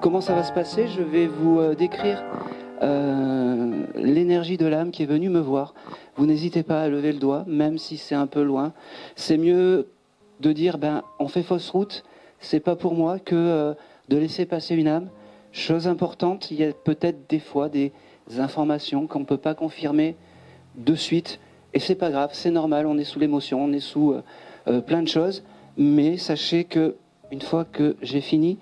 comment ça va se passer? Je vais vous décrire l'énergie de l'âme qui est venue me voir. Vous n'hésitez pas à lever le doigt, même si c'est un peu loin. C'est mieux de dire, on fait fausse route, c'est pas pour moi, que de laisser passer une âme. Chose importante, il y a peut-être des fois des informations qu'on ne peut pas confirmer de suite, et c'est pas grave, c'est normal, on est sous l'émotion, on est sous plein de choses, mais sachez que une fois que j'ai fini,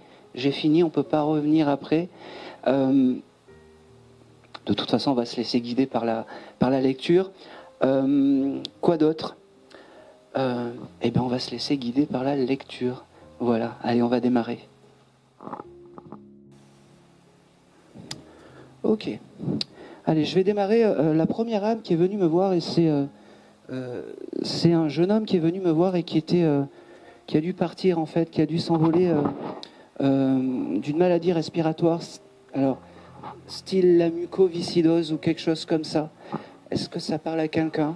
on peut pas revenir après. De toute façon, on va se laisser guider par la lecture. Quoi d'autre? On va se laisser guider par la lecture. Voilà, allez, on va démarrer. Ok. Allez, je vais démarrer. La première âme qui est venue me voir, et c'est un jeune homme qui est venu me voir et qui a dû partir en fait, qui a dû s'envoler d'une maladie respiratoire. Alors, style la mucoviscidose ou quelque chose comme ça. Est-ce que ça parle à quelqu'un?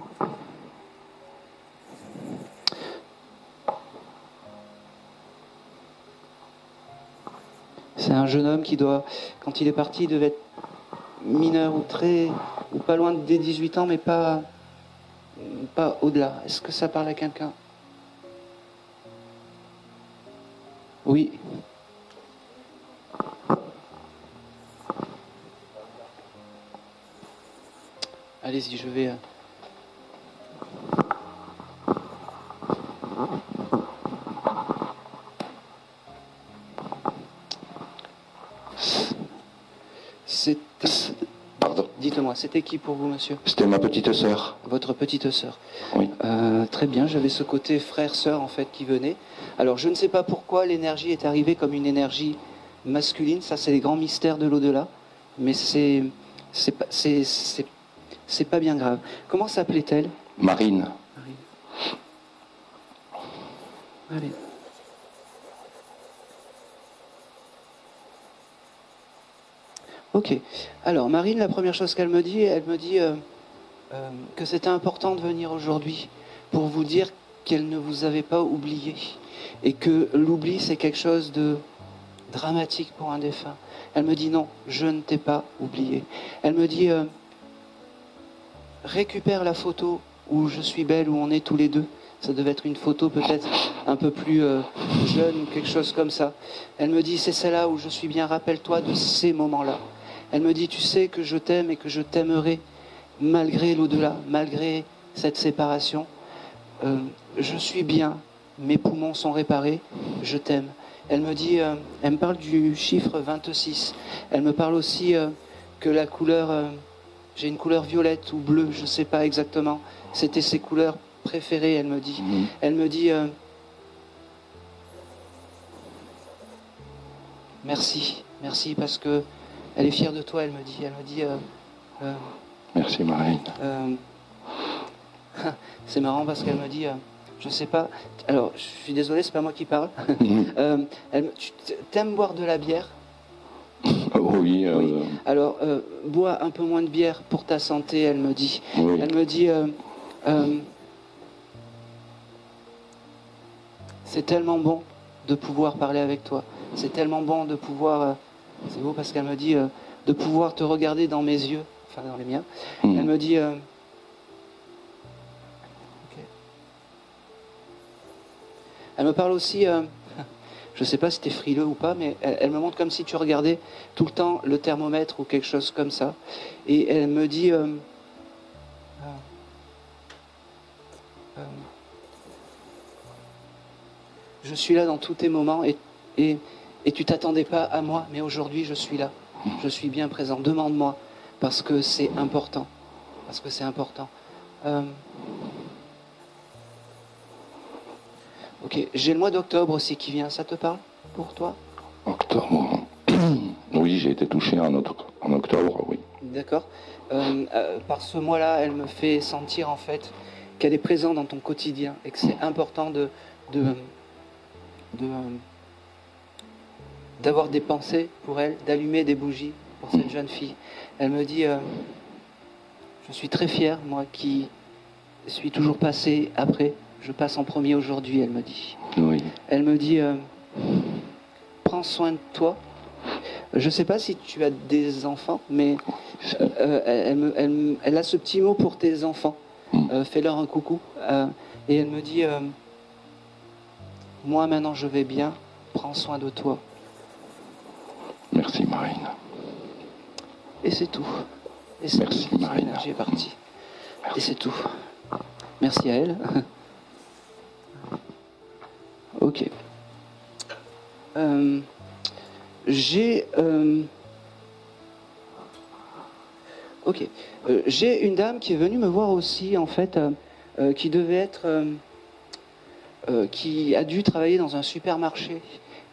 C'est un jeune homme qui doit, quand il est parti, il devait être mineur ou pas loin des 18 ans, mais pas au-delà. Est-ce que ça parle à quelqu'un? Oui. Allez-y, je vais... Pardon. Dites-moi, c'était qui pour vous, monsieur? C'était ma petite sœur. Votre petite sœur. Oui. Très bien, j'avais ce côté frère-sœur, en fait, qui venait. Alors, je ne sais pas pourquoi l'énergie est arrivée comme une énergie masculine. Ça, c'est les grands mystères de l'au-delà. Mais c'est pas bien grave. Comment s'appelait-elle? Marine. Allez. Ok. Alors, Marine, la première chose qu'elle me dit, que c'était important de venir aujourd'hui pour vous dire qu'elle ne vous avait pas oublié. Et que l'oubli, c'est quelque chose de dramatique pour un défunt. Elle me dit non, je ne t'ai pas oublié. Elle me dit récupère la photo où je suis belle, où on est tous les deux. Ça devait être une photo peut-être un peu plus jeune ou quelque chose comme ça. Elle me dit c'est celle-là où je suis bien, rappelle-toi de ces moments-là. Elle me dit tu sais que je t'aime et que je t'aimerai malgré l'au-delà, malgré cette séparation. Je suis bien, mes poumons sont réparés, je t'aime. Elle me dit, elle me parle du chiffre 26. Elle me parle aussi que la couleur, j'ai une couleur violette ou bleue, je ne sais pas exactement. C'était ses couleurs préférées, elle me dit. Elle me dit, merci parce que elle est fière de toi, elle me dit. Elle me dit, merci Marine. C'est marrant parce qu'elle me dit, je sais pas. Alors, je suis désolé, c'est pas moi qui parle. Tu t'aimes boire de la bière? Oui. Oui. Alors, bois un peu moins de bière pour ta santé, elle me dit. Oui. Elle me dit, c'est tellement bon de pouvoir parler avec toi. C'est tellement bon de pouvoir... c'est beau parce qu'elle me dit de pouvoir te regarder dans mes yeux, enfin dans les miens. Elle me dit... Elle me parle aussi, je ne sais pas si tu es frileux ou pas, mais elle me montre comme si tu regardais tout le temps le thermomètre ou quelque chose comme ça. Et elle me dit, je suis là dans tous tes moments et tu t'attendais pas à moi, mais aujourd'hui je suis là. Je suis bien présent. Demande-moi, parce que c'est important. Parce que c'est important. Ok, j'ai le mois d'octobre aussi qui vient, ça te parle pour toi? Octobre. Oui, j'ai été touché en octobre, oui. D'accord. Par ce mois-là, elle me fait sentir en fait qu'elle est présente dans ton quotidien et que c'est important d'avoir des pensées pour elle, d'allumer des bougies pour cette jeune fille. Elle me dit, je suis très fière, moi qui suis toujours passé après. Je passe en premier aujourd'hui, elle me dit. Oui. Elle me dit, prends soin de toi. Je ne sais pas si tu as des enfants, mais elle a ce petit mot pour tes enfants. Fais-leur un coucou. Et elle me dit, moi maintenant je vais bien, prends soin de toi. Merci Marine. Et c'est tout. Et Merci Marine. L'énergie est partie. Et c'est tout. Merci à elle. Ok. J'ai une dame qui est venue me voir aussi, en fait, qui devait être, qui a dû travailler dans un supermarché,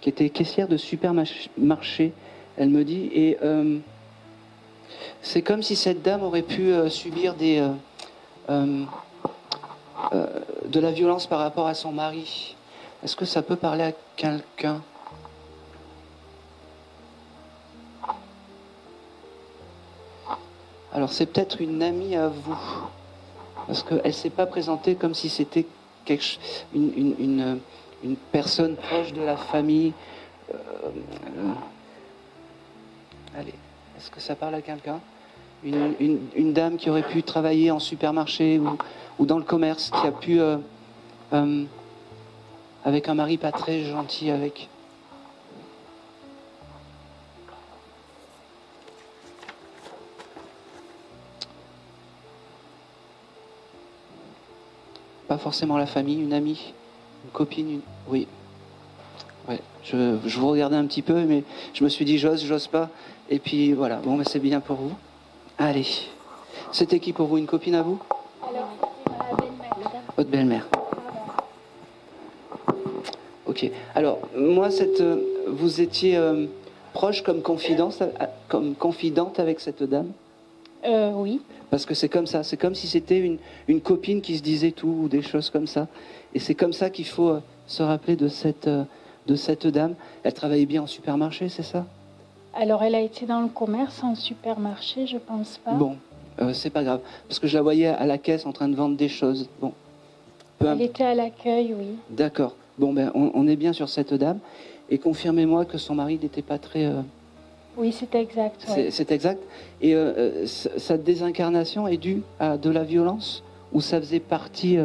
qui était caissière de supermarché, elle me dit, et c'est comme si cette dame aurait pu subir de la violence par rapport à son mari. Est-ce que ça peut parler à quelqu'un ? Alors c'est peut-être une amie à vous, parce qu'elle ne s'est pas présentée comme si c'était une personne proche de la famille. Allez, est-ce que ça parle à quelqu'un ? Une dame qui aurait pu travailler en supermarché ou dans le commerce, qui a pu, avec un mari pas très gentil avec. Pas forcément la famille, une amie, une copine, oui. Ouais, je vous regardais un petit peu, mais je me suis dit j'ose pas. Et puis voilà, bon, mais c'est bien pour vous. Allez. C'était qui pour vous, une copine à vous ? Alors, c'était ma belle-mère. Votre belle-mère. Ok. Alors, moi, vous étiez proche comme confidente avec cette dame ? Oui. Parce que c'est comme ça, c'est comme si c'était une copine qui se disait tout, ou des choses comme ça. Et c'est comme ça qu'il faut se rappeler de cette dame. Elle travaillait bien en supermarché, c'est ça ? Alors, elle a été dans le commerce, en supermarché, je pense pas. Bon, c'est pas grave. Parce que je la voyais à la caisse en train de vendre des choses. Bon. Elle était à l'accueil, oui. D'accord. Bon, ben, on est bien sur cette dame. Et confirmez-moi que son mari n'était pas très... Oui, c'est exact. Ouais. C'est exact. Et sa désincarnation est due à de la violence, ou ça faisait partie...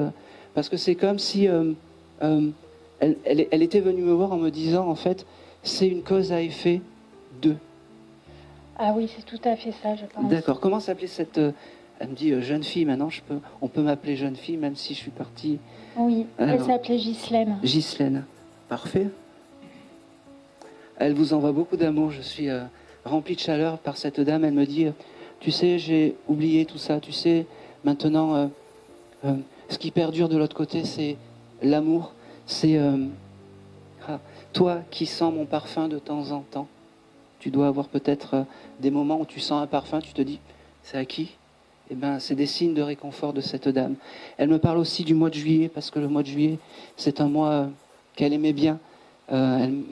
parce que c'est comme si elle était venue me voir en me disant, en fait, c'est une cause à effet de... Ah oui, c'est tout à fait ça, je pense. D'accord. Comment s'appelait cette... elle me dit jeune fille, maintenant on peut m'appeler jeune fille, même si je suis partie... Oui, elle s'appelait Ghislaine. Ghislaine. Parfait. Elle vous envoie beaucoup d'amour. Je suis rempli de chaleur par cette dame. Elle me dit, tu sais, j'ai oublié tout ça. Tu sais, maintenant, ce qui perdure de l'autre côté, c'est l'amour. C'est toi qui sens mon parfum de temps en temps. Tu dois avoir peut-être des moments où tu sens un parfum. Tu te dis, c'est à qui ? Eh bien, c'est des signes de réconfort de cette dame. Elle me parle aussi du mois de juillet, parce que le mois de juillet, c'est un mois qu'elle aimait bien. Elle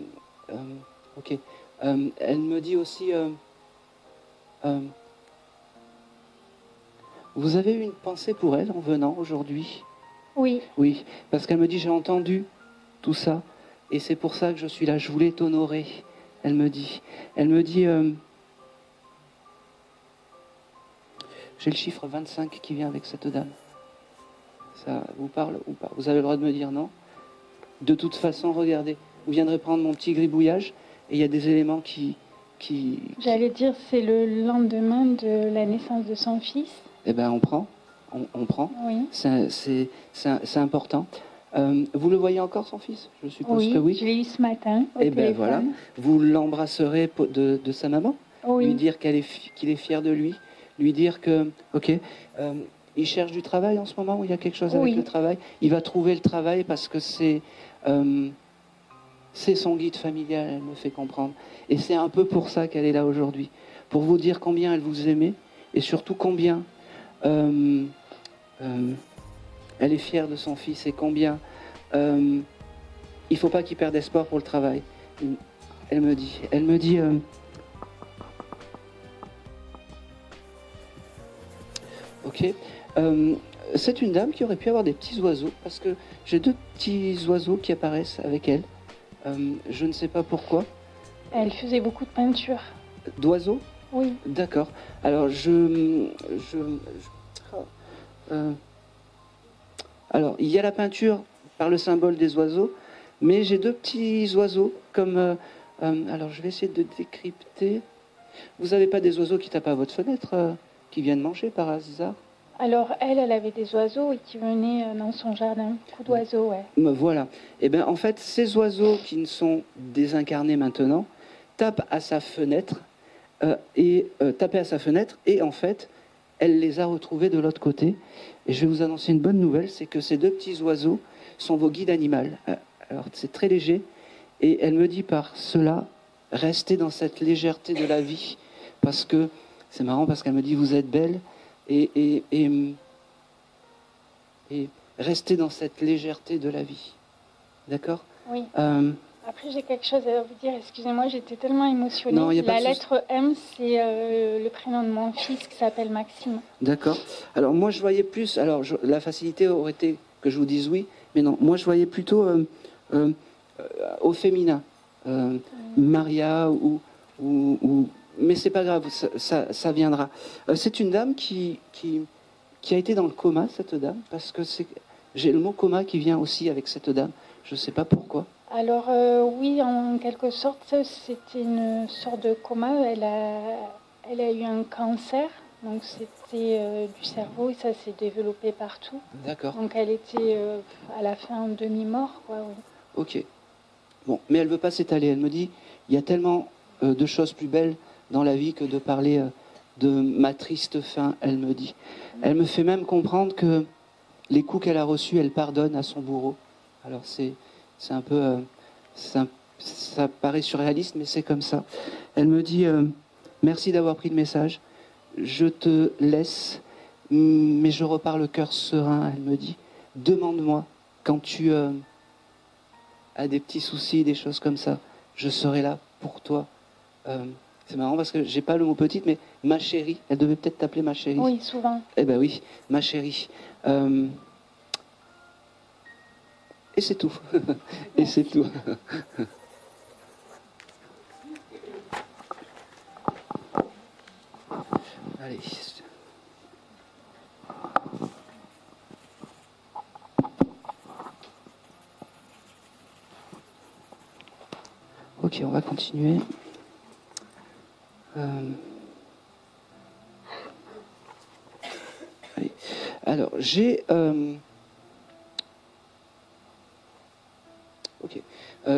me dit aussi, vous avez eu une pensée pour elle en venant aujourd'hui ? Oui. Oui, parce qu'elle me dit, j'ai entendu tout ça, et c'est pour ça que je suis là, je voulais t'honorer. Elle me dit, j'ai le chiffre 25 qui vient avec cette dame. Ça vous parle ou pas ? Vous avez le droit de me dire non ? De toute façon, regardez, vous viendrez prendre mon petit gribouillage et il y a des éléments qui... J'allais dire, c'est le lendemain de la naissance de son fils. Eh bien, on prend. On prend. Oui. C'est important. Vous le voyez encore, son fils ? Je suppose que oui. Je l'ai eu ce matin au Eh téléphone. bien, voilà. Vous l'embrasserez de sa maman ? Oui. Lui dire qu'il est fier de lui ? Lui dire que, ok, il cherche du travail en ce moment, où il y a quelque chose avec le travail. Il va trouver le travail parce que c'est son guide familial, elle me fait comprendre. Et c'est un peu pour ça qu'elle est là aujourd'hui. Pour vous dire combien elle vous aimait et surtout combien elle est fière de son fils et combien il ne faut pas qu'il perde espoir pour le travail. Elle me dit... Ok. C'est une dame qui aurait pu avoir des petits oiseaux, parce que j'ai 2 petits oiseaux qui apparaissent avec elle. Je ne sais pas pourquoi. Elle faisait beaucoup de peinture. D'oiseaux? Oui. D'accord. Alors, euh, alors, il y a la peinture par le symbole des oiseaux, mais j'ai deux petits oiseaux comme... alors, je vais essayer de décrypter. Vous n'avez pas des oiseaux qui tapent à votre fenêtre, qui viennent manger par hasard? Alors, elle avait des oiseaux et qui venaient dans son jardin. Beaucoup d'oiseaux, ouais. Me voilà. Eh bien, en fait, ces oiseaux qui ne sont désincarnés maintenant tapent à sa fenêtre tapaient à sa fenêtre et en fait, elle les a retrouvés de l'autre côté. Et je vais vous annoncer une bonne nouvelle, c'est que ces deux petits oiseaux sont vos guides animaux. Alors, c'est très léger et elle me dit par cela, restez dans cette légèreté de la vie parce que c'est marrant parce qu'elle me dit vous êtes belle et restez dans cette légèreté de la vie. D'accord? Oui. Après, j'ai quelque chose à vous dire. Excusez-moi, j'étais tellement émotionnée. Non, y a pas la de lettre M, c'est le prénom de mon fils qui s'appelle Maxime. D'accord. Alors moi, je voyais plus... Alors, la facilité aurait été que je vous dise oui, mais non. Moi, je voyais plutôt au féminin. Maria mais c'est pas grave, ça viendra. C'est une dame qui a été dans le coma, cette dame, parce que j'ai le mot coma qui vient aussi avec cette dame. Je ne sais pas pourquoi. Alors oui, en quelque sorte, c'était une sorte de coma. Elle a eu un cancer, donc c'était du cerveau et ça s'est développé partout. D'accord. Donc elle était à la fin en demi-mort, quoi. Oui. Ok. Bon, mais elle veut pas s'étaler. Elle me dit, il y a tellement de choses plus belles dans la vie que de parler de ma triste fin. Elle me dit. Elle me fait même comprendre que les coups qu'elle a reçus, elle pardonne à son bourreau. Alors c'est un peu... ça paraît surréaliste, mais c'est comme ça. Elle me dit, merci d'avoir pris le message. Je te laisse, mais je repars le cœur serein. Elle me dit, demande-moi quand tu as des petits soucis, des choses comme ça. Je serai là pour toi. C'est marrant parce que j'ai pas le mot petite, mais ma chérie. Elle devait peut-être t'appeler ma chérie. Oui, souvent. Eh ben oui, ma chérie. Et c'est tout. Et c'est tout. Allez. Ok, on va continuer. Allez. Alors, j'ai...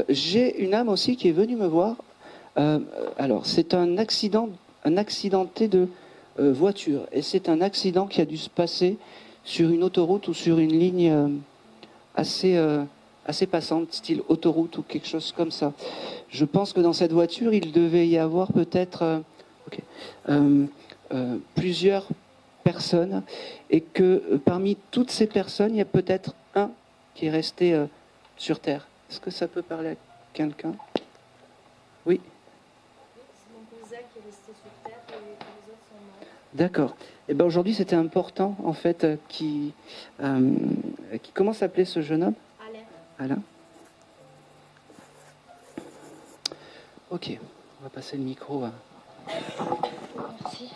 j'ai une âme aussi qui est venue me voir. Alors, c'est un accidenté de voiture. Et c'est un accident qui a dû se passer sur une autoroute ou sur une ligne assez passante, style autoroute ou quelque chose comme ça. Je pense que dans cette voiture, il devait y avoir peut-être plusieurs personnes et que parmi toutes ces personnes, il y a peut-être un qui est resté sur Terre. Est-ce que ça peut parler à quelqu'un? Oui. C'est mon cousin qui est resté sur Terre et les autres sont morts. D'accord. Et ben aujourd'hui, c'était important, en fait, comment s'appelait ce jeune homme? Alain. Alain. Ok, on va passer le micro. Merci.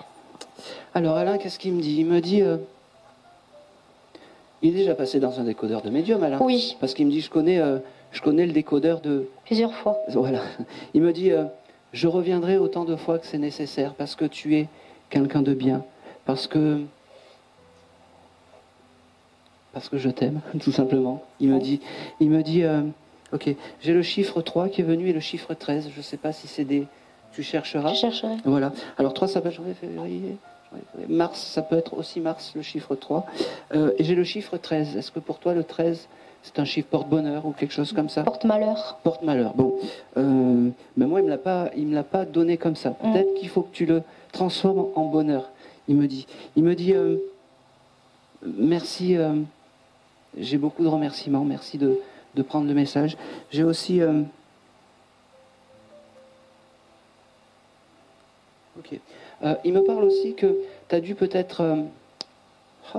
Alors Alain, qu'est-ce qu'il me dit? Il me dit... il est déjà passé dans un décodeur de médium, Alain. Oui. Parce qu'il me dit, je connais le décodeur de... Plusieurs fois. Voilà. Il me dit, je reviendrai autant de fois que c'est nécessaire, parce que tu es quelqu'un de bien, parce que je t'aime, tout simplement. Il me dit, ok, j'ai le chiffre 3 qui est venu et le chiffre 13. Je ne sais pas si c'est des... Tu chercheras. Je chercherai. Voilà. Alors 3, ça peut être janvier, février... Mars, ça peut être aussi Mars, le chiffre 3. Et j'ai le chiffre 13. Est-ce que pour toi, le 13, c'est un chiffre porte-bonheur ou quelque chose comme ça? Porte-malheur. Porte-malheur. Bon. Mais moi, il me l'a pas donné comme ça. Peut-être qu'il faut que tu le transformes en bonheur. Il me dit, merci. J'ai beaucoup de remerciements. Merci de prendre le message. J'ai aussi... Ok. Il me parle aussi que tu as dû peut-être... tu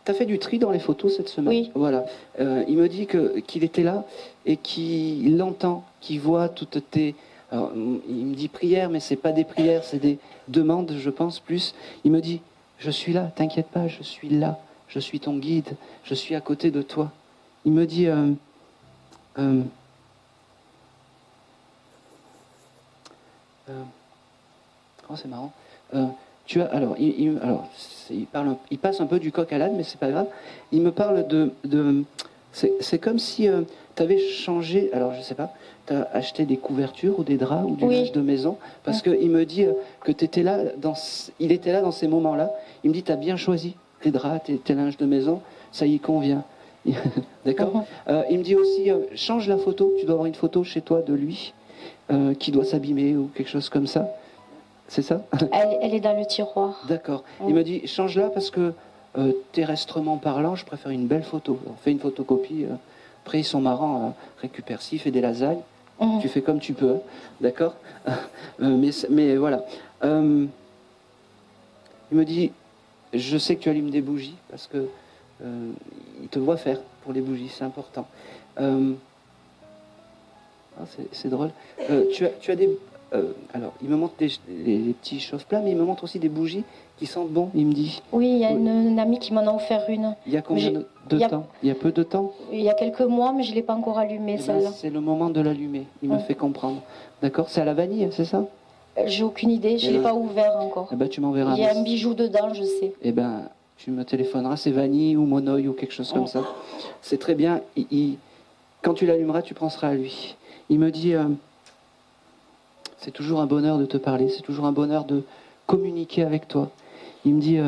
as fait du tri dans les photos cette semaine. Oui. Voilà. Il me dit qu'il était là et qu'il entend, qu'il voit toutes tes Alors, il me dit prière, mais c'est pas des prières, c'est des demandes, je pense plus. Il me dit, je suis là, t'inquiète pas, je suis là, je suis ton guide, je suis à côté de toi. Il me dit, oh, c'est marrant. Tu as, alors, il passe un peu du coq à l'âne, mais c'est pas grave. Il me parle c'est comme si tu avais changé, alors je sais pas, tu as acheté des couvertures ou des draps ou du linge de maison, parce qu'il me dit que t'étais là il était là dans ces moments-là. Il me dit, tu as bien choisi tes draps, tes linges de maison, ça y convient. D'accord. Il me dit aussi, change la photo, tu dois avoir une photo chez toi de lui qui doit s'abîmer ou quelque chose comme ça. C'est ça? Elle est dans le tiroir. D'accord. Il me dit, change-la parce que terrestrement parlant, je préfère une belle photo. On fait une photocopie. Après, ils sont marrants. Récupère ci, fais des lasagnes. Tu fais comme tu peux. Hein. D'accord. Mais voilà. Il me dit, je sais que tu allumes des bougies parce que il te voit faire pour les bougies. C'est important. C'est drôle. Tu as des... alors, il me montre les petits chauffe-plats, mais il me montre aussi des bougies qui sentent bon, il me dit. Oui, il y a une amie qui m'en a offert une. Il y a combien de temps? Il y a peu de temps? Il y a quelques mois, mais je ne l'ai pas encore allumée, celle-là. C'est le moment de l'allumer, il me fait comprendre. D'accord? C'est à la vanille, c'est ça? J'ai aucune idée, je ne l'ai pas ouvert encore. Eh ben, tu m'enverras. Il y a un bijou dedans, je sais. Eh ben, tu me téléphoneras, c'est vanille ou monoï ou quelque chose comme ça. C'est très bien. Quand tu l'allumeras, tu penseras à lui. Il me dit... c'est toujours un bonheur de te parler, c'est toujours un bonheur de communiquer avec toi. Il me dit,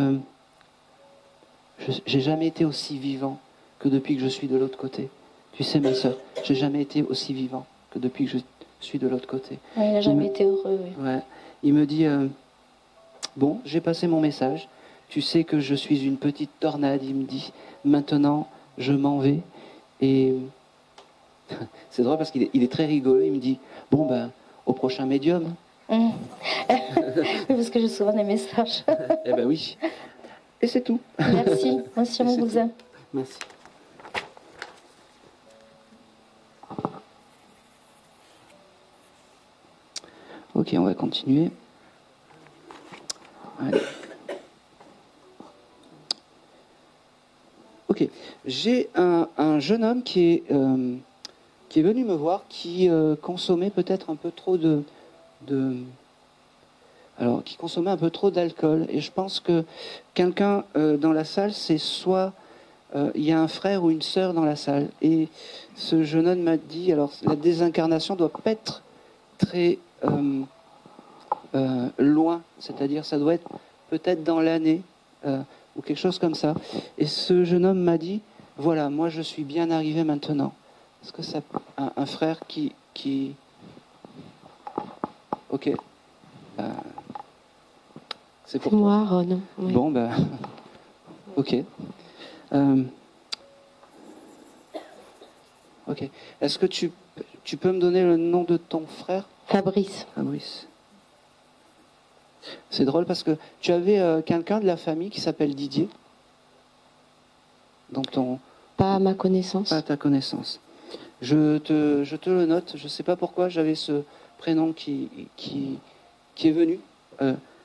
j'ai jamais été aussi vivant que depuis que je suis de l'autre côté. Tu sais, ma sœur, j'ai jamais été aussi vivant que depuis que je suis de l'autre côté. Oui, il n'a jamais été heureux. Oui. Ouais. Il me dit, bon, j'ai passé mon message. Tu sais que je suis une petite tornade, il me dit. Maintenant, je m'en vais. Et c'est drôle parce qu'il est très rigolo. Il me dit, bon, ben, au prochain médium. Parce que j'ai souvent des messages. Eh ben oui. Et c'est tout. Merci. Merci, mon cousin. Merci. Ok, on va continuer. Allez. Ok. J'ai un jeune homme qui est venu me voir, qui consommait peut-être un peu trop qui consommait un peu trop d'alcool. Et je pense que quelqu'un dans la salle, c'est soit il y a un frère ou une sœur dans la salle. Et ce jeune homme m'a dit, alors la désincarnation doit pas être très loin, c'est-à-dire ça doit être peut-être dans l'année ou quelque chose comme ça. Et ce jeune homme m'a dit, voilà, moi je suis bien arrivé maintenant. Est-ce que ça un frère qui... Ok. C'est pour moi, toi. Ron. Oui. Bon, ben... ok. Ok. Est-ce que tu peux me donner le nom de ton frère? Fabrice. Fabrice. C'est drôle parce que tu avais quelqu'un de la famille qui s'appelle Didier. Dans ton... Pas à ma connaissance. Pas à ta connaissance. Je te le note. Je ne sais pas pourquoi j'avais ce prénom qui est venu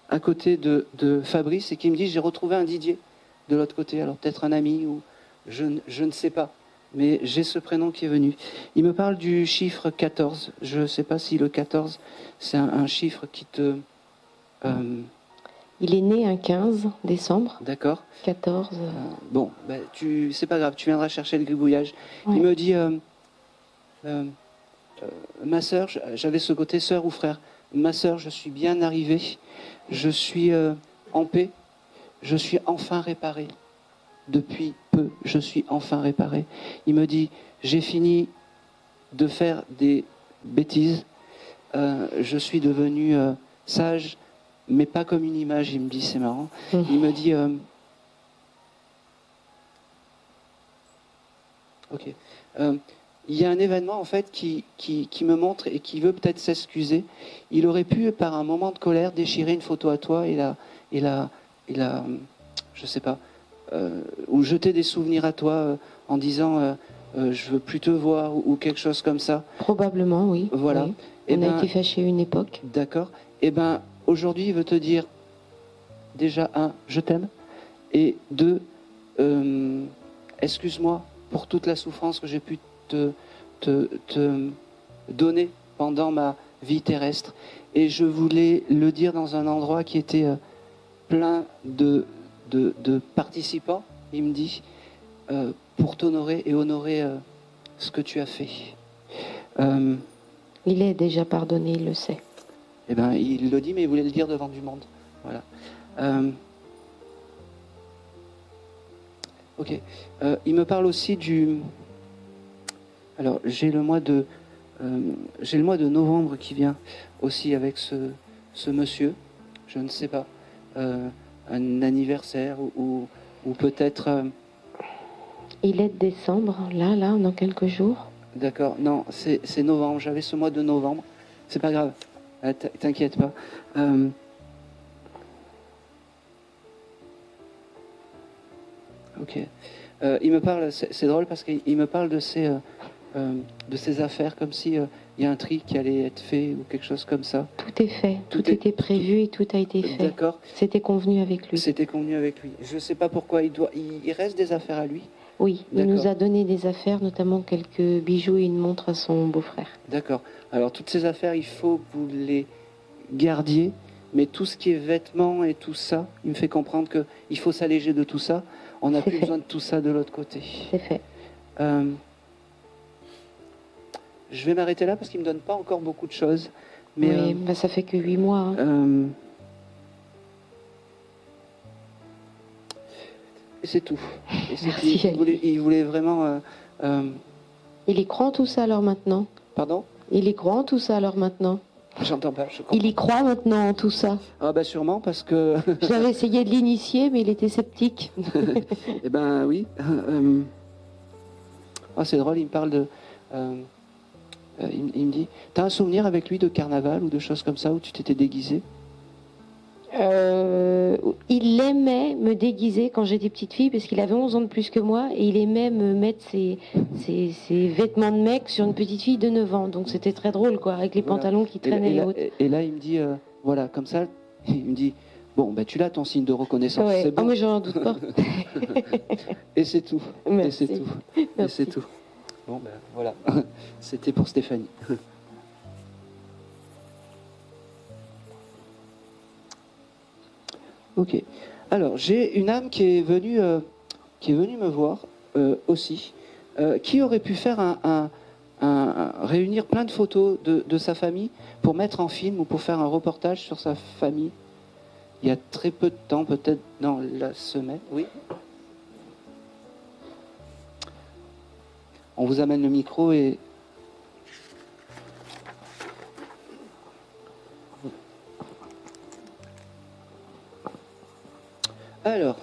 à côté de Fabrice et qui me dit j'ai retrouvé un Didier de l'autre côté. Alors peut-être un ami ou je ne sais pas. Mais j'ai ce prénom qui est venu. Il me parle du chiffre 14. Je ne sais pas si le 14, c'est un chiffre qui te... Il est né un 15 décembre. D'accord. 14. Bon, ben, c'est pas grave, tu viendras chercher le gribouillage. Ouais. Il me dit, ma sœur, j'avais ce côté sœur ou frère. Ma sœur, je suis bien arrivé. Je suis en paix. Je suis enfin réparé. Depuis peu, je suis enfin réparé. Il me dit, j'ai fini de faire des bêtises. Je suis devenu sage, mais pas comme une image. Il me dit, c'est marrant. Il me dit, ok. Il y a un événement en fait qui me montre et qui veut peut-être s'excuser. Il aurait pu, par un moment de colère, déchirer une photo à toi et la je sais pas, ou jeter des souvenirs à toi en disant je veux plus te voir ou quelque chose comme ça. Probablement, oui. Voilà. Oui. Eh On ben, a été fâchés une époque. D'accord. Eh bien, aujourd'hui, il veut te dire, déjà, un, je t'aime, et deux, excuse-moi pour toute la souffrance que j'ai pu te donner pendant ma vie terrestre. Et je voulais le dire dans un endroit qui était plein de participants, il me dit, pour t'honorer et honorer ce que tu as fait. Il est déjà pardonné, il le sait. Eh ben, il le dit, mais il voulait le dire devant du monde. Voilà. Ok. Il me parle aussi du. Alors, j'ai le mois de novembre qui vient aussi avec ce monsieur. Je ne sais pas. Un anniversaire ou peut-être. Il est de décembre, là, dans quelques jours. D'accord. Non, c'est novembre. J'avais ce mois de novembre. C'est pas grave. T'inquiète pas. Ok. Il me parle, c'est drôle parce qu'il me parle de ses affaires comme si il y a un tri qui allait être fait ou quelque chose comme ça. Tout est fait, tout était prévu et tout a été fait. D'accord. C'était convenu avec lui. C'était convenu avec lui. Je ne sais pas pourquoi il reste des affaires à lui. Oui, il nous a donné des affaires, notamment quelques bijoux et une montre à son beau-frère. D'accord. Alors toutes ces affaires, il faut que vous les gardiez, mais tout ce qui est vêtements et tout ça, il me fait comprendre qu'il faut s'alléger de tout ça. On n'a plus besoin de tout ça de l'autre côté. C'est fait. Je vais m'arrêter là parce qu'il ne me donne pas encore beaucoup de choses. Mais, oui, ça fait que 8 mois. Hein. Et c'est tout. Et c'est Merci, tout. Il voulait vraiment... Il y croit en tout ça alors maintenant? Pardon? Il y croit en tout ça alors maintenant? J'entends pas, je comprends. Il y croit maintenant en tout ça? Ah bah sûrement parce que... J'avais essayé de l'initier mais il était sceptique. Eh ben oui. C'est drôle, il me parle de... il me dit, t'as un souvenir avec lui de carnaval ou de choses comme ça où tu t'étais déguisé? Il aimait me déguiser quand j'étais petite fille parce qu'il avait 11 ans de plus que moi et il aimait me mettre ses vêtements de mec sur une petite fille de 9 ans. Donc c'était très drôle quoi, avec les pantalons qui traînaient hautes. Et là il me dit, voilà, comme ça, il me dit, bon, bah, tu l'as ton signe de reconnaissance, ouais. c'est bon. Oh, mais j'en doute pas. Et c'est tout. Merci. Et c'est tout. Et c'est tout. Bon, ben voilà, c'était pour Stéphanie. Ok. Alors, j'ai une âme qui est venue me voir aussi, qui aurait pu faire réunir plein de photos de sa famille pour mettre en film ou pour faire un reportage sur sa famille. Il y a très peu de temps, peut-être dans la semaine. Oui. On vous amène le micro et... Alors,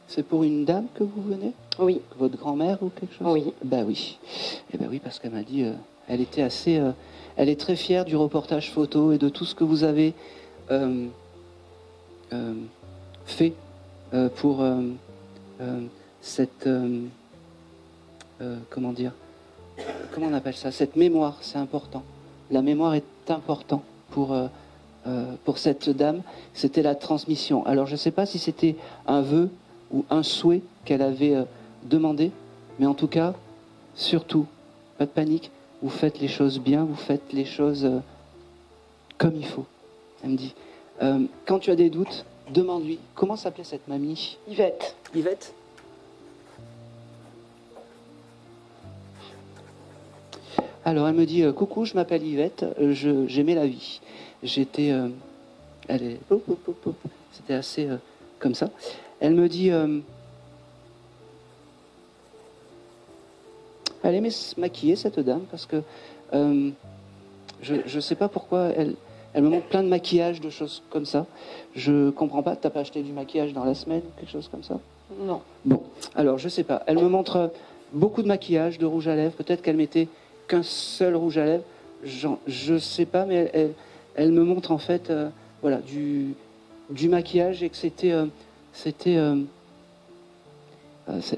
c'est pour une dame que vous venez? Oui. Votre grand-mère ou quelque chose? Oui. Ben oui. Eh ben oui, parce qu'elle m'a dit, elle était assez... elle est très fière du reportage photo et de tout ce que vous avez fait pour cette... comment dire? Comment on appelle ça? Cette mémoire, c'est important. La mémoire est importante pour cette dame. C'était la transmission. Alors je ne sais pas si c'était un vœu ou un souhait qu'elle avait demandé, mais en tout cas, surtout, pas de panique, vous faites les choses bien, vous faites les choses comme il faut. Elle me dit, quand tu as des doutes, demande-lui, comment s'appelait cette mamie? Yvette. Yvette? Alors elle me dit, coucou, je m'appelle Yvette, j'aimais la vie. J'étais... C'était assez comme ça. Elle me dit... elle aimait se maquiller, cette dame, parce que je ne sais pas pourquoi elle me montre plein de maquillage, de choses comme ça. Je comprends pas. T'as pas acheté du maquillage dans la semaine, quelque chose comme ça? Non. Bon, alors je sais pas. Elle me montre beaucoup de maquillage, de rouge à lèvres. Peut-être qu'elle mettait qu'un seul rouge à lèvres. Je sais pas, mais elle me montre en fait, voilà, du maquillage et que c'était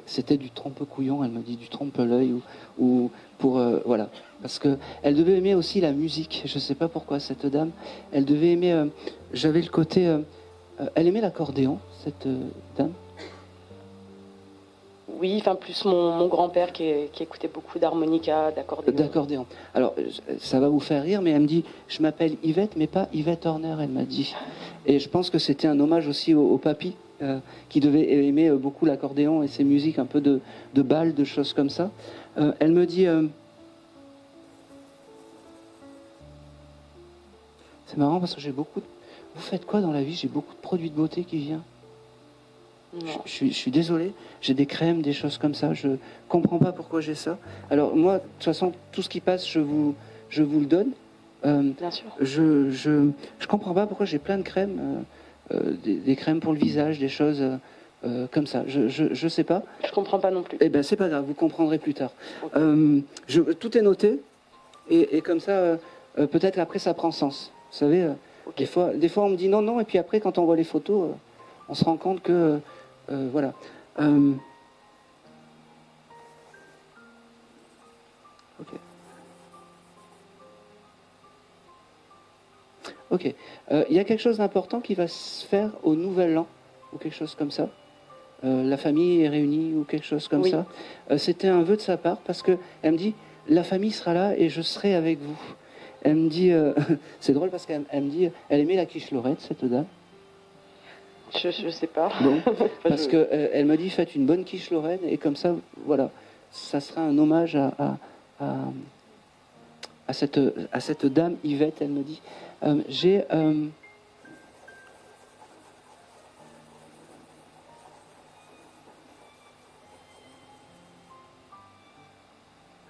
C'était du trompe-couillon, elle me dit, du trompe-l'œil, ou pour... voilà. Parce qu'elle devait aimer aussi la musique. Je ne sais pas pourquoi, cette dame. Elle devait aimer... J'avais le côté... elle aimait l'accordéon, cette dame. Oui, enfin plus mon grand-père qui écoutait beaucoup d'harmonica, d'accordéon. D'accordéon. Alors, ça va vous faire rire, mais elle me dit, je m'appelle Yvette, mais pas Yvette Horner, elle m'a dit. Et je pense que c'était un hommage aussi au papy, qui devait aimer beaucoup l'accordéon et ses musiques un peu de bal, de choses comme ça. Elle me dit... c'est marrant parce que j'ai beaucoup... Vous faites quoi dans la vie? J'ai beaucoup de produits de beauté qui viennent. Je suis désolé, j'ai des crèmes, des choses comme ça, je comprends pas pourquoi j'ai ça. Alors moi, de toute façon, tout ce qui passe, je vous le donne. Bien sûr. Je comprends pas pourquoi j'ai plein de crèmes, des crèmes pour le visage, des choses comme ça. Je sais pas. Je comprends pas non plus. Eh ben c'est pas grave, vous comprendrez plus tard. Okay. Tout est noté et comme ça, peut-être après ça prend sens. Vous savez, Okay. des fois on me dit non, et puis après quand on voit les photos, on se rend compte que voilà. Ok. Il y a quelque chose d'important qui va se faire au Nouvel An, ou quelque chose comme ça. La famille est réunie, ou quelque chose comme ça. C'était un vœu de sa part, parce qu'elle me dit, la famille sera là et je serai avec vous. Elle me dit, c'est drôle parce qu'elle me dit, elle aimait la quiche Lorette, cette dame. Je sais pas. Bon, parce que elle me dit, faites une bonne quiche Lorraine et comme ça, voilà, ça sera un hommage à cette dame Yvette. Elle me dit, j'ai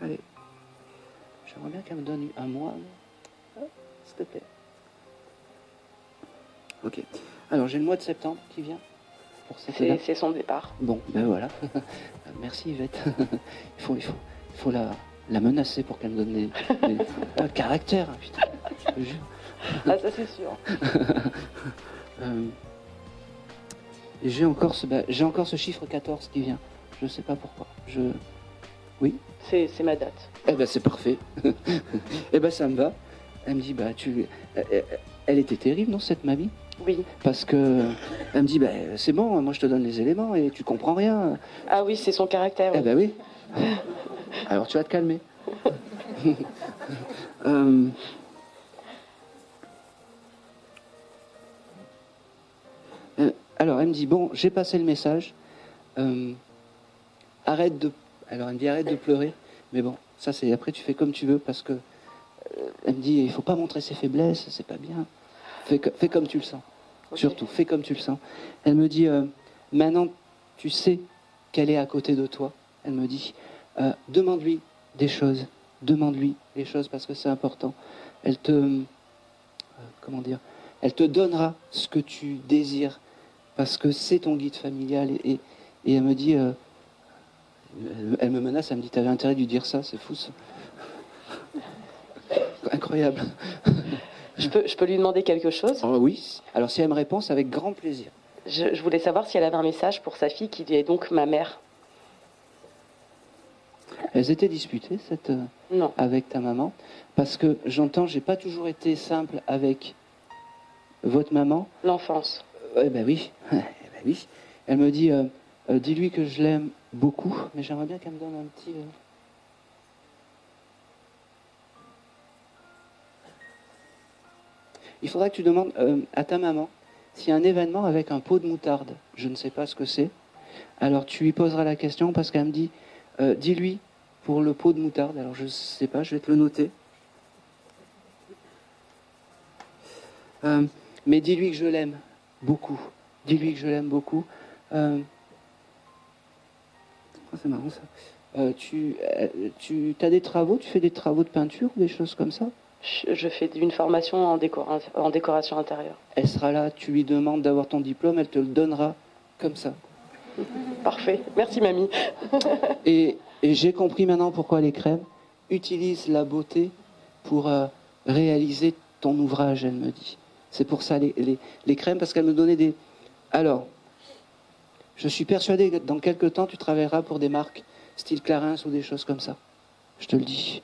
allez, j'aimerais bien qu'elle me donne un mois, s'il te plaît. Ok. Alors, j'ai le mois de septembre qui vient pour cette dame. C'est son départ. Bon, ben voilà. Merci Yvette. il faut la menacer pour qu'elle me donne des caractère, hein, putain. Je te jure. Ah, ça c'est sûr. Et j'ai encore ce chiffre 14 qui vient. Je sais pas pourquoi. Oui. C'est ma date. Eh ben c'est parfait. Eh ben ça me va. Elle me dit elle était terrible, non, cette mamie? Oui. Parce que elle me dit, c'est bon, moi je te donne les éléments et tu comprends rien. Ah oui, c'est son caractère. Eh ben oui. Alors tu vas te calmer. Alors elle me dit, bon, j'ai passé le message. Arrête de... Alors elle me dit, arrête de pleurer. Mais bon, ça c'est après tu fais comme tu veux parce que elle me dit, il faut pas montrer ses faiblesses, c'est pas bien. Fais comme tu le sens. Okay. Surtout, fais comme tu le sens. Elle me dit, maintenant, tu sais qu'elle est à côté de toi. Elle me dit, demande-lui des choses. Demande-lui les choses parce que c'est important. Elle te... comment dire? Elle te donnera ce que tu désires parce que c'est ton guide familial. Et elle me dit... elle me menace, elle me dit, t'avais intérêt de lui dire ça, c'est fou ça. Incroyable. Je peux lui demander quelque chose? Oh, oui. Alors si elle me répond, c'est avec grand plaisir. Je voulais savoir si elle avait un message pour sa fille qui est donc ma mère. Elles étaient disputées non. Avec ta maman parce que j'entends, j'ai pas toujours été simple avec votre maman. L'enfance. Eh ben oui. Eh ben oui. Elle me dit, dis-lui que je l'aime beaucoup, mais j'aimerais bien qu'elle me donne un petit... Il faudra que tu demandes à ta maman s'il y a un événement avec un pot de moutarde. Je ne sais pas ce que c'est. Alors tu lui poseras la question parce qu'elle me dit, dis-lui pour le pot de moutarde. Alors je ne sais pas, je vais te le noter. Mais dis-lui que je l'aime beaucoup. Dis-lui que je l'aime beaucoup. Oh, c'est marrant ça. Tu as des travaux, tu fais des travaux de peinture ou des choses comme ça? Je fais une formation en décoration intérieure. Elle sera là, tu lui demandes d'avoir ton diplôme, elle te le donnera comme ça. Parfait, merci mamie. Et j'ai compris maintenant pourquoi les crèmes utilisent la beauté pour réaliser ton ouvrage, elle me dit. C'est pour ça les crèmes, parce qu'elle me donnait des... Alors, Je suis persuadé que dans quelques temps, tu travailleras pour des marques style Clarins ou des choses comme ça. Je te le dis.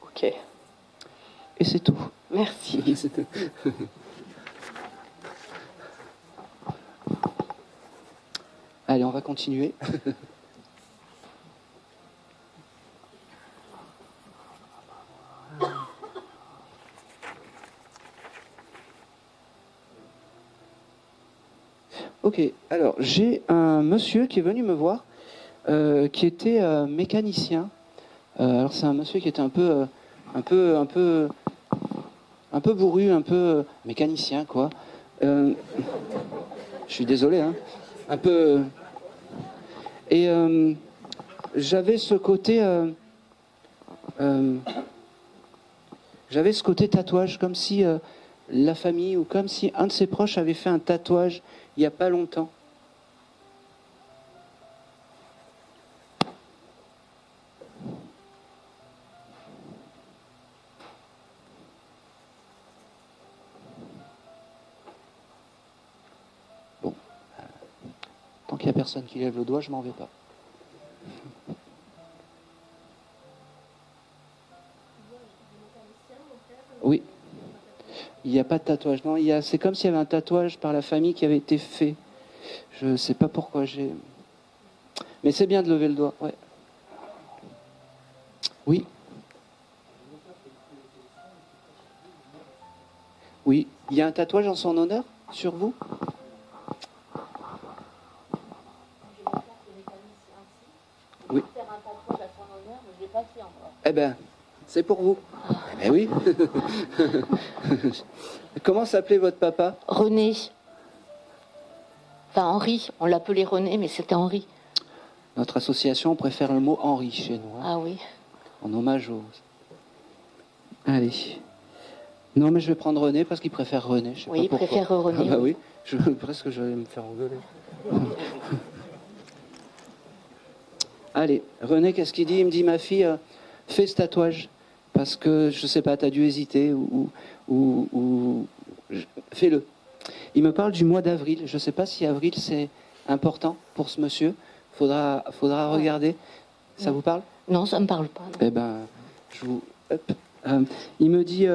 Ok, Et c'est tout. merci. C'est tout. Allez, on va continuer. Ok, alors j'ai un monsieur qui est venu me voir, qui était mécanicien. Alors c'est un monsieur qui était un peu bourru, un peu mécanicien quoi. Je suis désolé, hein. Un peu. Et j'avais ce côté tatouage, comme si la famille ou comme si un de ses proches avait fait un tatouage il n'y a pas longtemps. Bon, tant qu'il n'y a personne qui lève le doigt, je m'en vais pas. Oui. Il n'y a pas de tatouage. Non, c'est comme s'il y avait un tatouage par la famille qui avait été fait. Je ne sais pas pourquoi j'ai... Mais c'est bien de lever le doigt, ouais. Oui. Oui. Il y a un tatouage en son honneur sur vous? Oui. Eh ben, c'est pour vous. Eh ben oui. Comment s'appelait votre papa? René. Enfin, Henri. On l'appelait René, mais c'était Henri. Notre association préfère le mot Henri chez nous. Hein, Ah oui. en hommage au... Allez. Non, mais je vais prendre René parce qu'il préfère René. Je sais Oui, pas il pourquoi. préfère René. Ah bah oui. Presque je vais me faire engueuler. Allez, René, qu'est-ce qu'il dit? Il me dit, ma fille, fais ce tatouage. Parce que, je sais pas, tu as dû hésiter fais-le. Il me parle du mois d'avril. Je ne sais pas si avril, c'est important pour ce monsieur. Faudra regarder. Ça vous parle? Non, ça ne me parle pas. Non. Eh ben, je vous... Hop. Il me dit...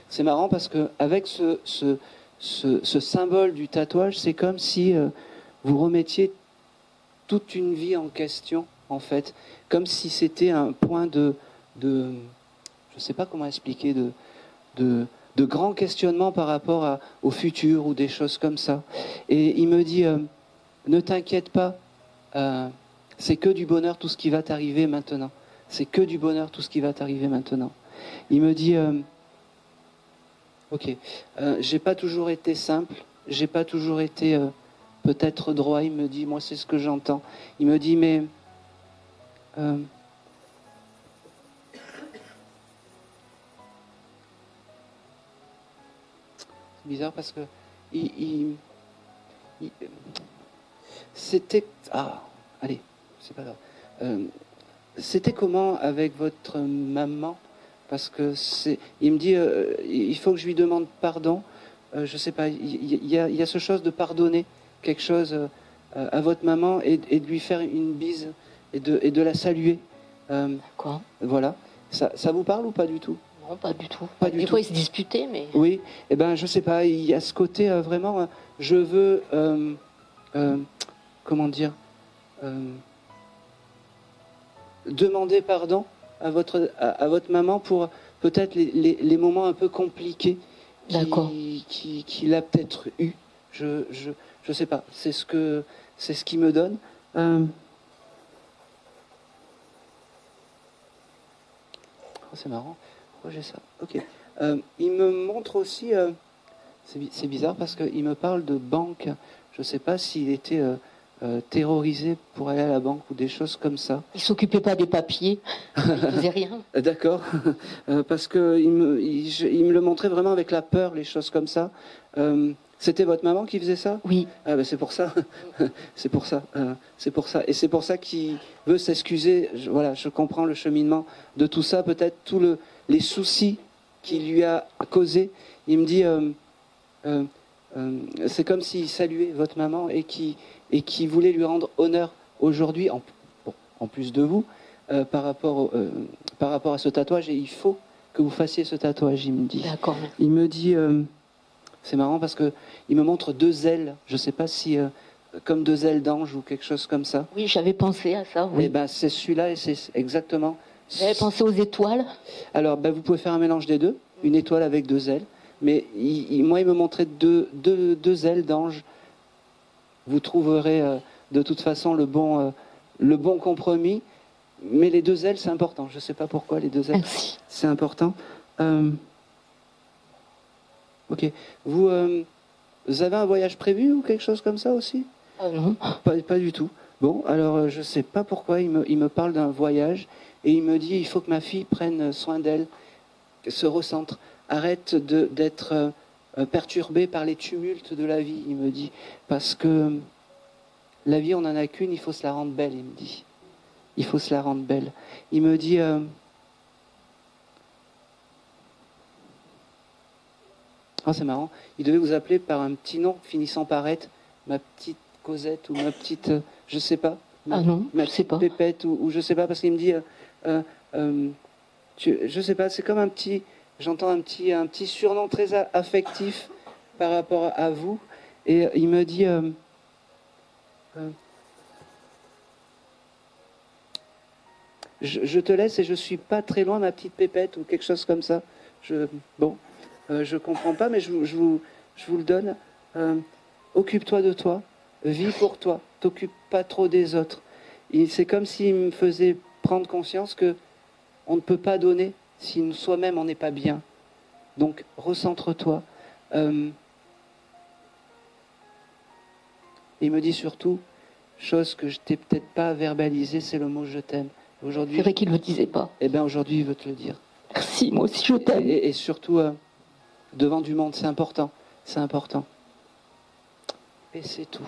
c'est marrant parce que avec ce symbole du tatouage, c'est comme si vous remettiez toute une vie en question, en fait. Comme si c'était un point de je ne sais pas comment expliquer, de grands questionnements par rapport au futur ou des choses comme ça. Et il me dit, ne t'inquiète pas, c'est que du bonheur tout ce qui va t'arriver maintenant. C'est que du bonheur tout ce qui va t'arriver maintenant. Il me dit, ok, j'ai pas toujours été simple, j'ai pas toujours été peut-être droit. Il me dit, moi c'est ce que j'entends. Il me dit, mais c'est bizarre parce que c'était... Ah, allez, c'est pas grave. C'était comment avec votre maman? Parce que il me dit, il faut que je lui demande pardon. Je sais pas, il y a ce chose de pardonner quelque chose à votre maman et de lui faire une bise et de la saluer. Quoi? Voilà. Ça vous parle ou pas du tout? Non, pas du tout. Pas du Des tout. fois, ils se disputaient, mais... Oui, eh ben je sais pas, il y a ce côté vraiment, je veux, comment dire, demander pardon à votre maman pour peut-être les moments un peu compliqués qu'il a peut-être eu. Je sais pas, c'est ce qui me donne. Oh, c'est marrant. Pourquoi j'ai ça? Ok. Il me montre aussi. C'est bizarre parce qu'il me parle de banque. Je ne sais pas s'il était terrorisé pour aller à la banque ou des choses comme ça. Il s'occupait pas des papiers. Il faisait rien. D'accord. Parce qu'il me le montrait vraiment avec la peur, les choses comme ça. C'était votre maman qui faisait ça? Oui. Ah ben c'est pour ça. C'est pour ça. C'est pour ça. Et c'est pour ça qu'il veut s'excuser. Voilà, je comprends le cheminement de tout ça. Peut-être les soucis qu'il lui a causés. Il me dit, c'est comme s'il saluait votre maman et qui voulait lui rendre honneur aujourd'hui, en plus de vous, par rapport à ce tatouage. Et il faut que vous fassiez ce tatouage, il me dit. D'accord. Il me dit, c'est marrant parce que il me montre 2 ailes. Je ne sais pas si comme 2 ailes d'ange ou quelque chose comme ça. Oui, j'avais pensé à ça, oui. Et ben c'est celui-là et c'est exactement. J'avais pensé aux étoiles. Alors ben, vous pouvez faire un mélange des deux, une étoile avec 2 ailes. Mais moi il me montrait deux ailes d'ange. Vous trouverez de toute façon le bon compromis. Mais les 2 ailes c'est important. Je ne sais pas pourquoi les 2 ailes. Merci. C'est important. Ok. Vous avez un voyage prévu ou quelque chose comme ça aussi? Non. Pas du tout. Bon, alors je ne sais pas pourquoi il me parle d'un voyage et il me dit il faut que ma fille prenne soin d'elle, se recentre, arrête d'être perturbée par les tumultes de la vie, il me dit. Parce que la vie, on n'en a qu'une, il faut se la rendre belle, il me dit. Il faut se la rendre belle. Il me dit... Ah, c'est marrant. Il devait vous appeler par un petit nom finissant par être ma petite Cosette ou ma petite, je sais pas. Ah non, ma je sais pas. Pépette ou je sais pas parce qu'il me dit, je sais pas. C'est comme un petit, j'entends un petit surnom très affectif par rapport à vous. Et il me dit, je te laisse et je suis pas très loin, ma petite Pépette ou quelque chose comme ça. Bon. Je comprends pas, mais je vous le donne. Occupe-toi de toi, vis pour toi, t'occupe pas trop des autres. C'est comme s'il me faisait prendre conscience que on ne peut pas donner si soi-même on n'est pas bien. Donc recentre-toi. Il me dit surtout, chose que je t'ai peut-être pas verbalisée, c'est le mot je t'aime. Aujourd'hui, C'est vrai qu'il ne le disait pas. Eh bien aujourd'hui, il veut te le dire. Merci, moi aussi je t'aime. Et surtout, devant du monde, c'est important. C'est important. Et c'est tout.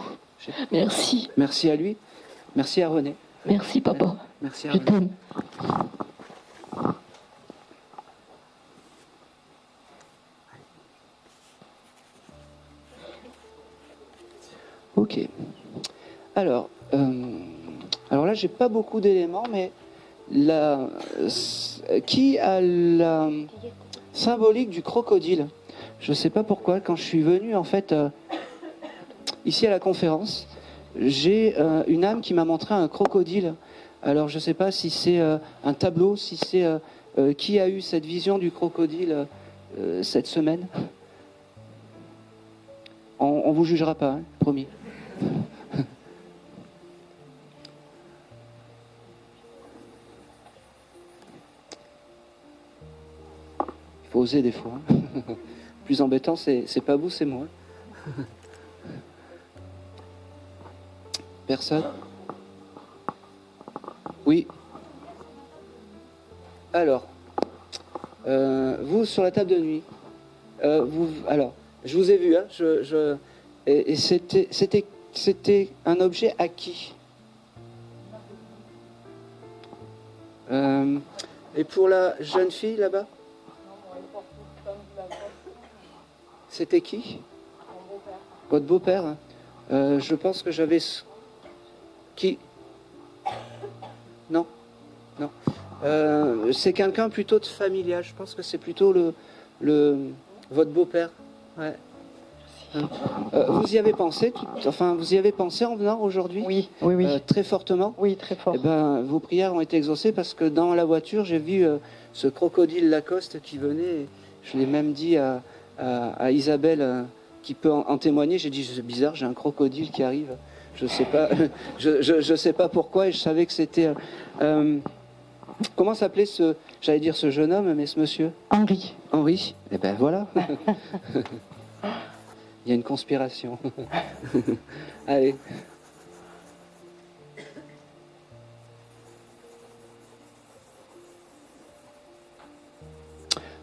Merci. Merci à lui. Merci à René. Merci, papa. Merci à Je René. t'aime. Ok. Alors là, j'ai pas beaucoup d'éléments, mais qui a la symbolique du crocodile? Je ne sais pas pourquoi. Quand je suis venu, en fait, ici à la conférence, j'ai une âme qui m'a montré un crocodile. Alors, je ne sais pas si c'est un tableau, si c'est qui a eu cette vision du crocodile cette semaine. On vous jugera pas, hein, promis. Il faut oser des fois. Plus embêtant, c'est pas vous, c'est moi. Personne? Oui. Alors, vous sur la table de nuit. Alors, je vous ai vu, hein, et c'était un objet acquis. Et pour la jeune fille là-bas, c'était qui? Votre beau-père. Hein. Je pense que j'avais... Qui? Non. Non. C'est quelqu'un plutôt de familial. Je pense que c'est plutôt votre beau-père. Ouais. Vous y avez pensé, vous y avez pensé en venant aujourd'hui? Oui, oui, oui. Très fortement? Oui, très fort. Eh ben, vos prières ont été exaucées parce que dans la voiture, j'ai vu ce crocodile Lacoste qui venait. Je l'ai même dit à Isabelle, qui peut en témoigner. J'ai dit, c'est bizarre, j'ai un crocodile qui arrive. Je sais pas, je sais pas pourquoi. Et je savais que c'était. Comment s'appelait j'allais dire ce jeune homme, mais ce monsieur? Henri. Henri. Eh ben voilà. Il y a une conspiration. Allez.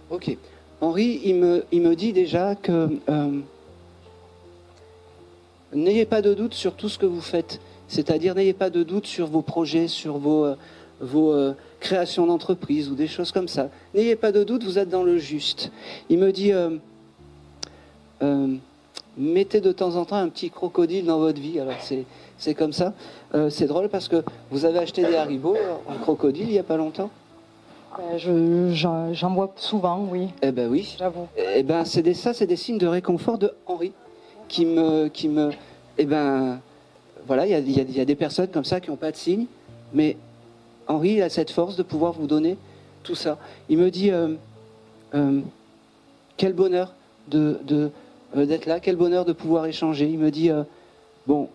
Ok. Henri, il me dit déjà que n'ayez pas de doute sur tout ce que vous faites. C'est-à-dire, n'ayez pas de doute sur vos projets, sur vos créations d'entreprise ou des choses comme ça. N'ayez pas de doute, vous êtes dans le juste. Il me dit... mettez de temps en temps un petit crocodile dans votre vie. Alors c'est comme ça. C'est drôle parce que vous avez acheté des Haribo en crocodile il n'y a pas longtemps. J'en vois souvent, oui, Eh ben oui. j'avoue. Eh ben c'est des signes de réconfort de Henri qui me eh ben voilà, il y a des personnes comme ça qui n'ont pas de signes, mais Henri a cette force de pouvoir vous donner tout ça. Il me dit quel bonheur d'être là, quel bonheur de pouvoir échanger. Il me dit bon,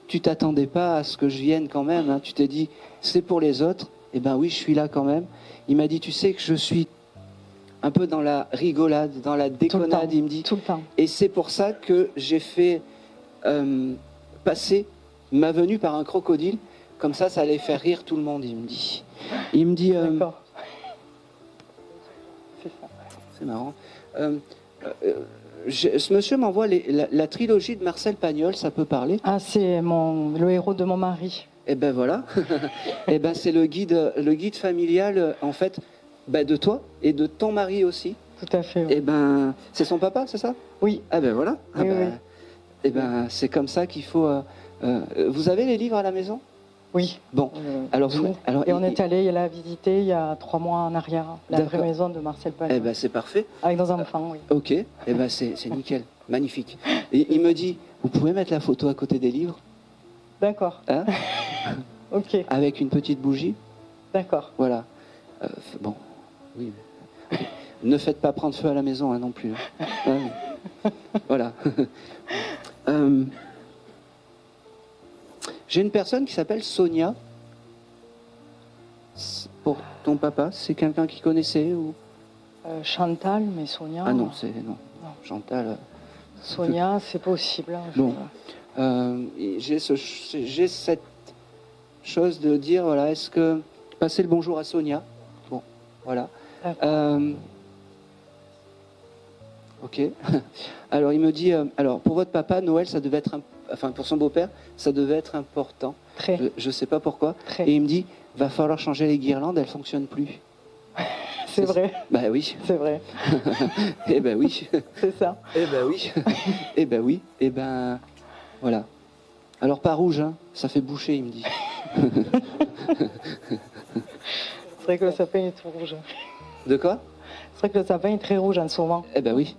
tu t'attendais pas à ce que je vienne quand même, hein. Tu t'es dit c'est pour les autres. Eh ben oui, je suis là quand même. Il m'a dit tu sais que je suis un peu dans la rigolade, dans la déconnade, il me dit. Tout le temps. Et c'est pour ça que j'ai fait passer ma venue par un crocodile. Comme ça allait faire rire tout le monde, il me dit. Il me dit... D'accord. C'est ça. c'est marrant. Ce monsieur m'envoie la trilogie de Marcel Pagnol, ça peut parler. Ah, c'est le héros de mon mari. Eh ben voilà. Eh ben c'est le guide familial, en fait, de toi et de ton mari aussi. Tout à fait. Oui. Eh ben, c'est son papa, c'est ça? Oui. Ah ben voilà. Ah Oui, ben, oui. Eh ben, c'est comme ça qu'il faut... vous avez les livres à la maison? Oui. Bon. Alors, Tout. alors, Et on est allé la visiter il y a 3 mois en arrière, la vraie D'accord. maison de Marcel Pagnol. Eh ben, c'est parfait. Avec nos enfants, oui. Ok. Eh ben, c'est nickel. Magnifique. Et il me dit, vous pouvez mettre la photo à côté des livres, D'accord. hein, Ok. avec une petite bougie. D'accord. Voilà. Bon. Oui. Ne faites pas prendre feu à la maison, hein, non plus. Hein. Ouais. Voilà. J'ai une personne qui s'appelle Sonia. Pour ton papa, c'est quelqu'un qui connaissait ou... Chantal, mais Sonia. Ah non, c'est non. Non. Chantal. Sonia, c'est possible. Hein, Bon. J'ai cette chose de dire, voilà, est-ce que passer le bonjour à Sonia. Bon, voilà. D'accord. Ok. Alors il me dit, alors pour votre papa, Noël, ça devait être, enfin pour son beau-père, ça devait être important. Très. Je sais pas pourquoi. Très. Et il me dit, va falloir changer les guirlandes, elles fonctionnent plus. C'est vrai. Bah oui. C'est vrai. Eh ben oui. C'est ça. Eh ben oui. Eh ben oui. Eh ben voilà. Alors pas rouge, hein. Ça fait boucher, il me dit. C'est vrai que le sapin est tout rouge. De quoi? C'est vrai que le sapin est très rouge en ce moment. Eh ben oui.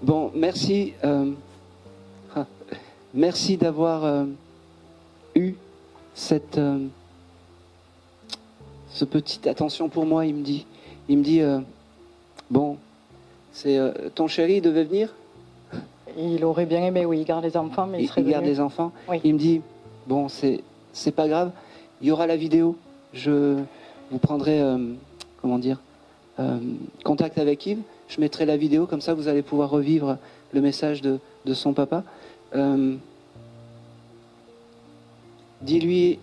Bon, merci. Merci d'avoir eu cette petite attention pour moi. Il me dit, bon, c'est ton chéri devait venir. Il aurait bien aimé, oui, il garde les enfants, mais il serait garde venu. les enfants. Oui. Il me dit, bon, c'est pas grave. Il y aura la vidéo. Vous prendrez, comment dire, contact avec Yves. Je mettrai la vidéo, comme ça vous allez pouvoir revivre le message de son papa. Dis-lui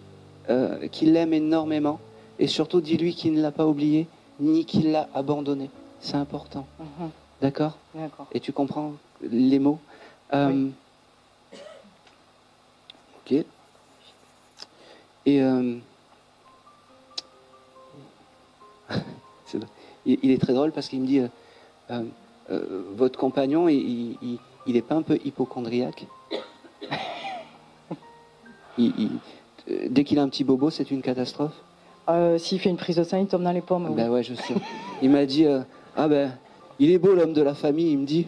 qu'il l'aime énormément et surtout dis-lui qu'il ne l'a pas oublié ni qu'il l'a abandonné. C'est important. Mhm. D'accord? D'accord. Et tu comprends les mots? Oui. Ok. Et il est très drôle parce qu'il me dit votre compagnon, il est pas un peu hypochondriaque? Dès qu'il a un petit bobo, c'est une catastrophe. S'il fait une prise de sang, il tombe dans les pommes. Oui. Ben ouais, je sais. Il m'a dit ah ben il est beau l'homme de la famille, il me dit.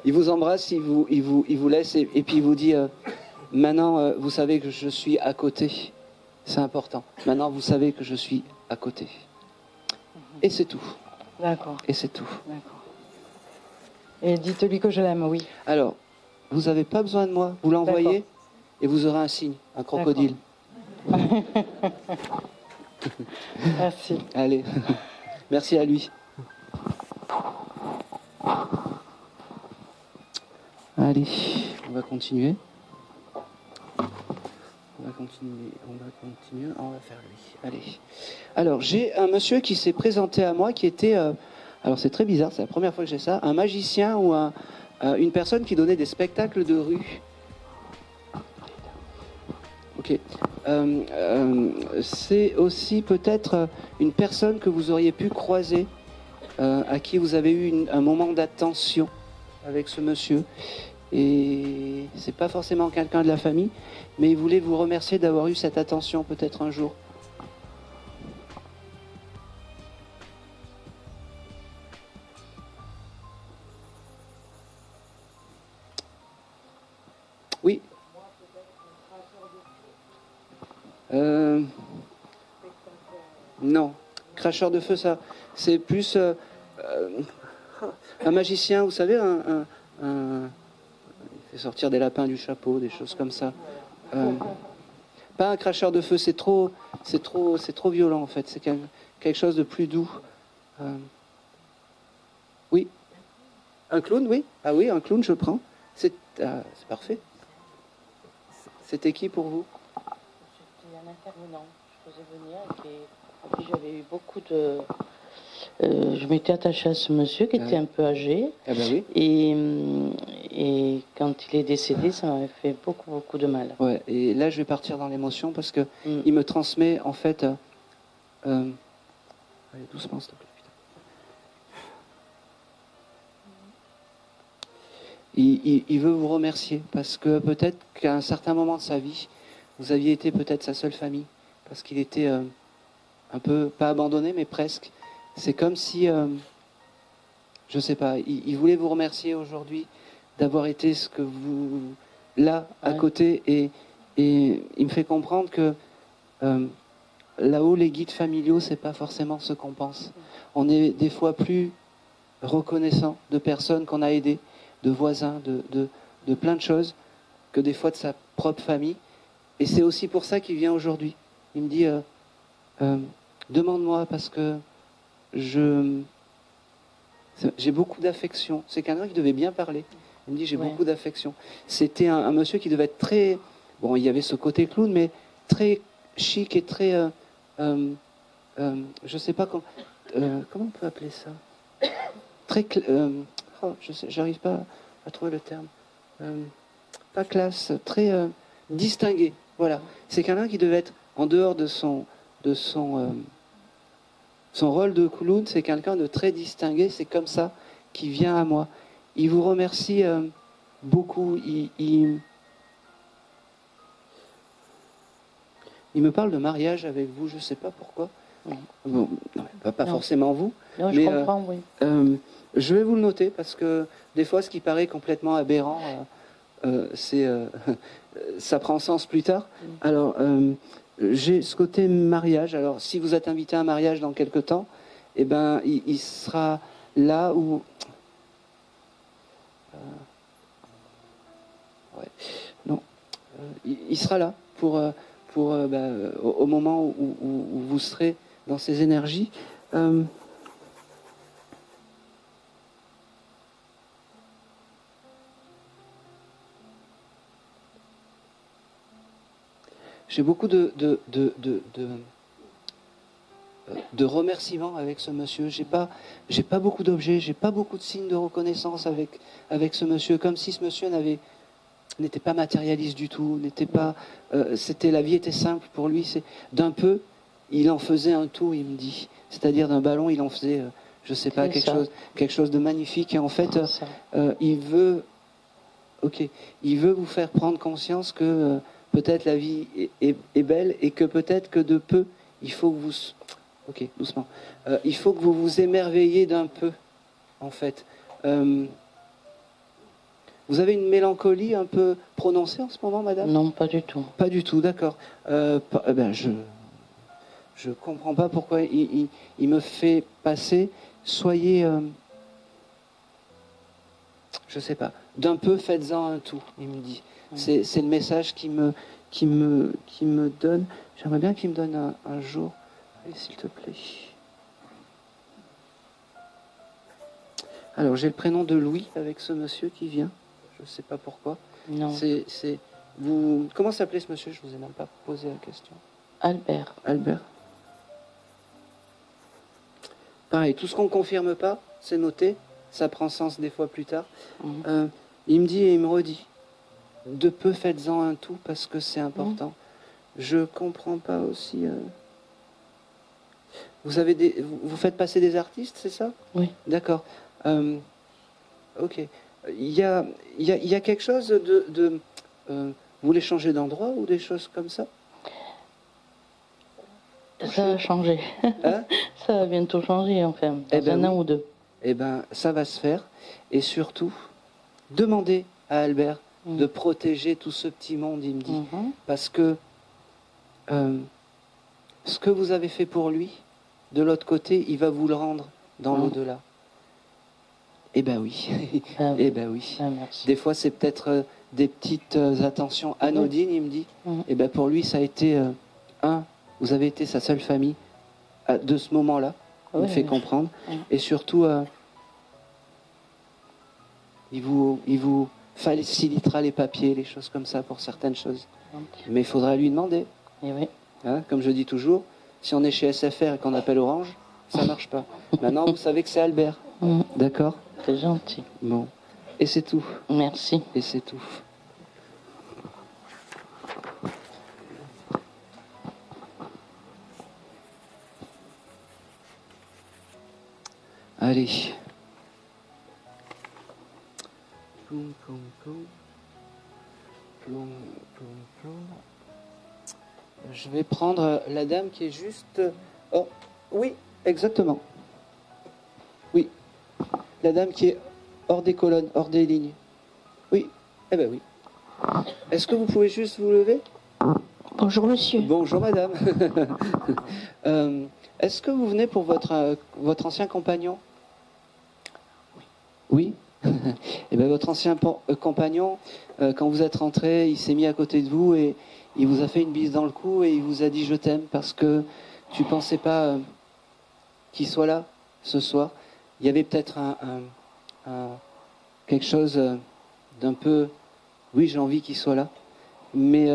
Il vous embrasse, il vous laisse et puis il vous dit maintenant vous savez que je suis à côté. C'est important. Maintenant vous savez que je suis à côté. Et c'est tout. D'accord. Et c'est tout. D'accord. Et dites-lui que je l'aime, oui. Alors, vous n'avez pas besoin de moi. Vous l'envoyez et vous aurez un signe, un crocodile. Merci. Allez, merci à lui. Allez, on va continuer. On va faire lui. Allez. Alors, j'ai un monsieur qui s'est présenté à moi qui était, alors c'est très bizarre, c'est la première fois que j'ai ça, un magicien ou une personne qui donnait des spectacles de rue. Ok. C'est aussi peut-être une personne que vous auriez pu croiser à qui vous avez eu un moment d'attention avec ce monsieur. Et c'est pas forcément quelqu'un de la famille, mais il voulait vous remercier d'avoir eu cette attention peut-être un jour. Oui. Non, cracheur de feu, ça, c'est plus un magicien, vous savez, il fait sortir des lapins du chapeau, des choses comme ça. Pas un cracheur de feu, c'est trop violent en fait. C'est quelque chose de plus doux. Oui, un clown, oui. Ah oui, un clown, je prends. C'est parfait. C'était qui pour vous? C'était un intervenant. Je faisais venir et puis j'avais eu beaucoup de. Je m'étais attachée à ce monsieur qui était un peu âgé. Ah ben oui. Et quand il est décédé, ça m'avait fait beaucoup, beaucoup de mal. Ouais, et là, je vais partir dans l'émotion parce que il me transmet, en fait... allez, doucement, s'il te plaît. Il veut vous remercier parce que peut-être qu'à un certain moment de sa vie, vous aviez été peut-être sa seule famille. Parce qu'il était un peu, pas abandonné, mais presque. C'est comme si, je sais pas, il voulait vous remercier aujourd'hui d'avoir été ce que vous, là, à côté. Et il me fait comprendre que là-haut, les guides familiaux, c'est pas forcément ce qu'on pense. On est des fois plus reconnaissant de personnes qu'on a aidées, de voisins, de plein de choses, que des fois de sa propre famille. Et c'est aussi pour ça qu'il vient aujourd'hui. Il me dit, demande-moi parce que j'ai beaucoup d'affection. C'est quelqu'un qui devait bien parler. Il me dit, j'ai beaucoup d'affection. C'était un monsieur qui devait être très... Bon, il y avait ce côté clown, mais très chic et très... je sais pas comment on peut appeler ça. Très... j'arrive pas à trouver le terme. Pas classe, très distingué. Voilà. C'est quelqu'un qui devait être en dehors de son rôle de clown, c'est quelqu'un de très distingué. C'est comme ça qu'il vient à moi. Il vous remercie beaucoup. Il me parle de mariage avec vous, je ne sais pas pourquoi. Bon, non, pas forcément vous. Non, je comprends, oui. Je vais vous le noter parce que des fois, ce qui paraît complètement aberrant, ça prend sens plus tard. Alors, j'ai ce côté mariage. Alors, si vous êtes invité à un mariage dans quelque temps, eh ben, il sera là où... non, il sera là au moment où vous serez dans ces énergies. J'ai beaucoup de remerciements avec ce monsieur. J'ai pas beaucoup d'objets, j'ai pas beaucoup de signes de reconnaissance avec ce monsieur, comme si ce monsieur n'était pas matérialiste du tout, n'était pas. La vie était simple pour lui. C'est d'un peu, il en faisait un tout, il me dit. C'est-à-dire d'un ballon, il en faisait, je sais pas, quelque chose de magnifique. Et en fait, il veut vous faire prendre conscience que peut-être la vie est belle et que peut-être que de peu, il faut que vous... Ok, doucement. Il faut que vous vous émerveillez d'un peu, en fait. Vous avez une mélancolie un peu prononcée en ce moment, madame? Non, pas du tout. Pas du tout, d'accord. Je comprends pas pourquoi il me fait passer. Soyez... je sais pas. D'un peu, faites-en un tout, il me dit. C'est le message qui me donne. J'aimerais bien qu'il me donne un jour. Allez, s'il te plaît. Alors, j'ai le prénom de Louis avec ce monsieur qui vient. Je ne sais pas pourquoi. Non. Comment s'appelait ce monsieur? Je ne vous ai même pas posé la question. Albert. Albert. Pareil, tout ce qu'on ne confirme pas, c'est noté. Ça prend sens des fois plus tard. Il me dit et il me redit. De peu, faites-en un tout parce que c'est important. Je comprends pas aussi. Vous faites passer des artistes, c'est ça? Oui. D'accord. Ok. Il y a quelque chose vous voulez changer d'endroit ou des choses comme ça? Ça va changer. Hein? Ça va bientôt changer, enfin, dans un an ou deux. Eh bien, ça va se faire. Et surtout, demandez à Albert de protéger tout ce petit monde, il me dit. Parce que ce que vous avez fait pour lui, de l'autre côté, il va vous le rendre dans l'au-delà. Eh ben oui. Eh ben oui. Merci. Des fois, c'est peut-être des petites attentions anodines, il me dit. Eh ben pour lui, ça a été vous avez été sa seule famille de ce moment-là. Il me fait comprendre. Et surtout, il vous facilitera les papiers, les choses comme ça pour certaines choses. Mais il faudra lui demander. Et oui. Hein, comme je dis toujours, si on est chez SFR et qu'on appelle Orange, ça ne marche pas. Maintenant, vous savez que c'est Albert. D'accord? C'est gentil. Bon. Et c'est tout. Merci. Et c'est tout. Allez. Ploum, ploum, ploum. Ploum, ploum, ploum. Je vais prendre la dame qui est juste... Oh, oui, exactement. Oui. La dame qui est hors des colonnes, hors des lignes. Oui, eh ben oui. Est-ce que vous pouvez juste vous lever? Bonjour monsieur. Bonjour madame. Est-ce que vous venez pour votre ancien compagnon? Oui. Eh bien, votre ancien compagnon, quand vous êtes rentré, il s'est mis à côté de vous et il vous a fait une bise dans le cou et il vous a dit je t'aime parce que tu pensais pas qu'il soit là ce soir. Il y avait peut-être quelque chose d'un peu, oui, j'ai envie qu'il soit là, mais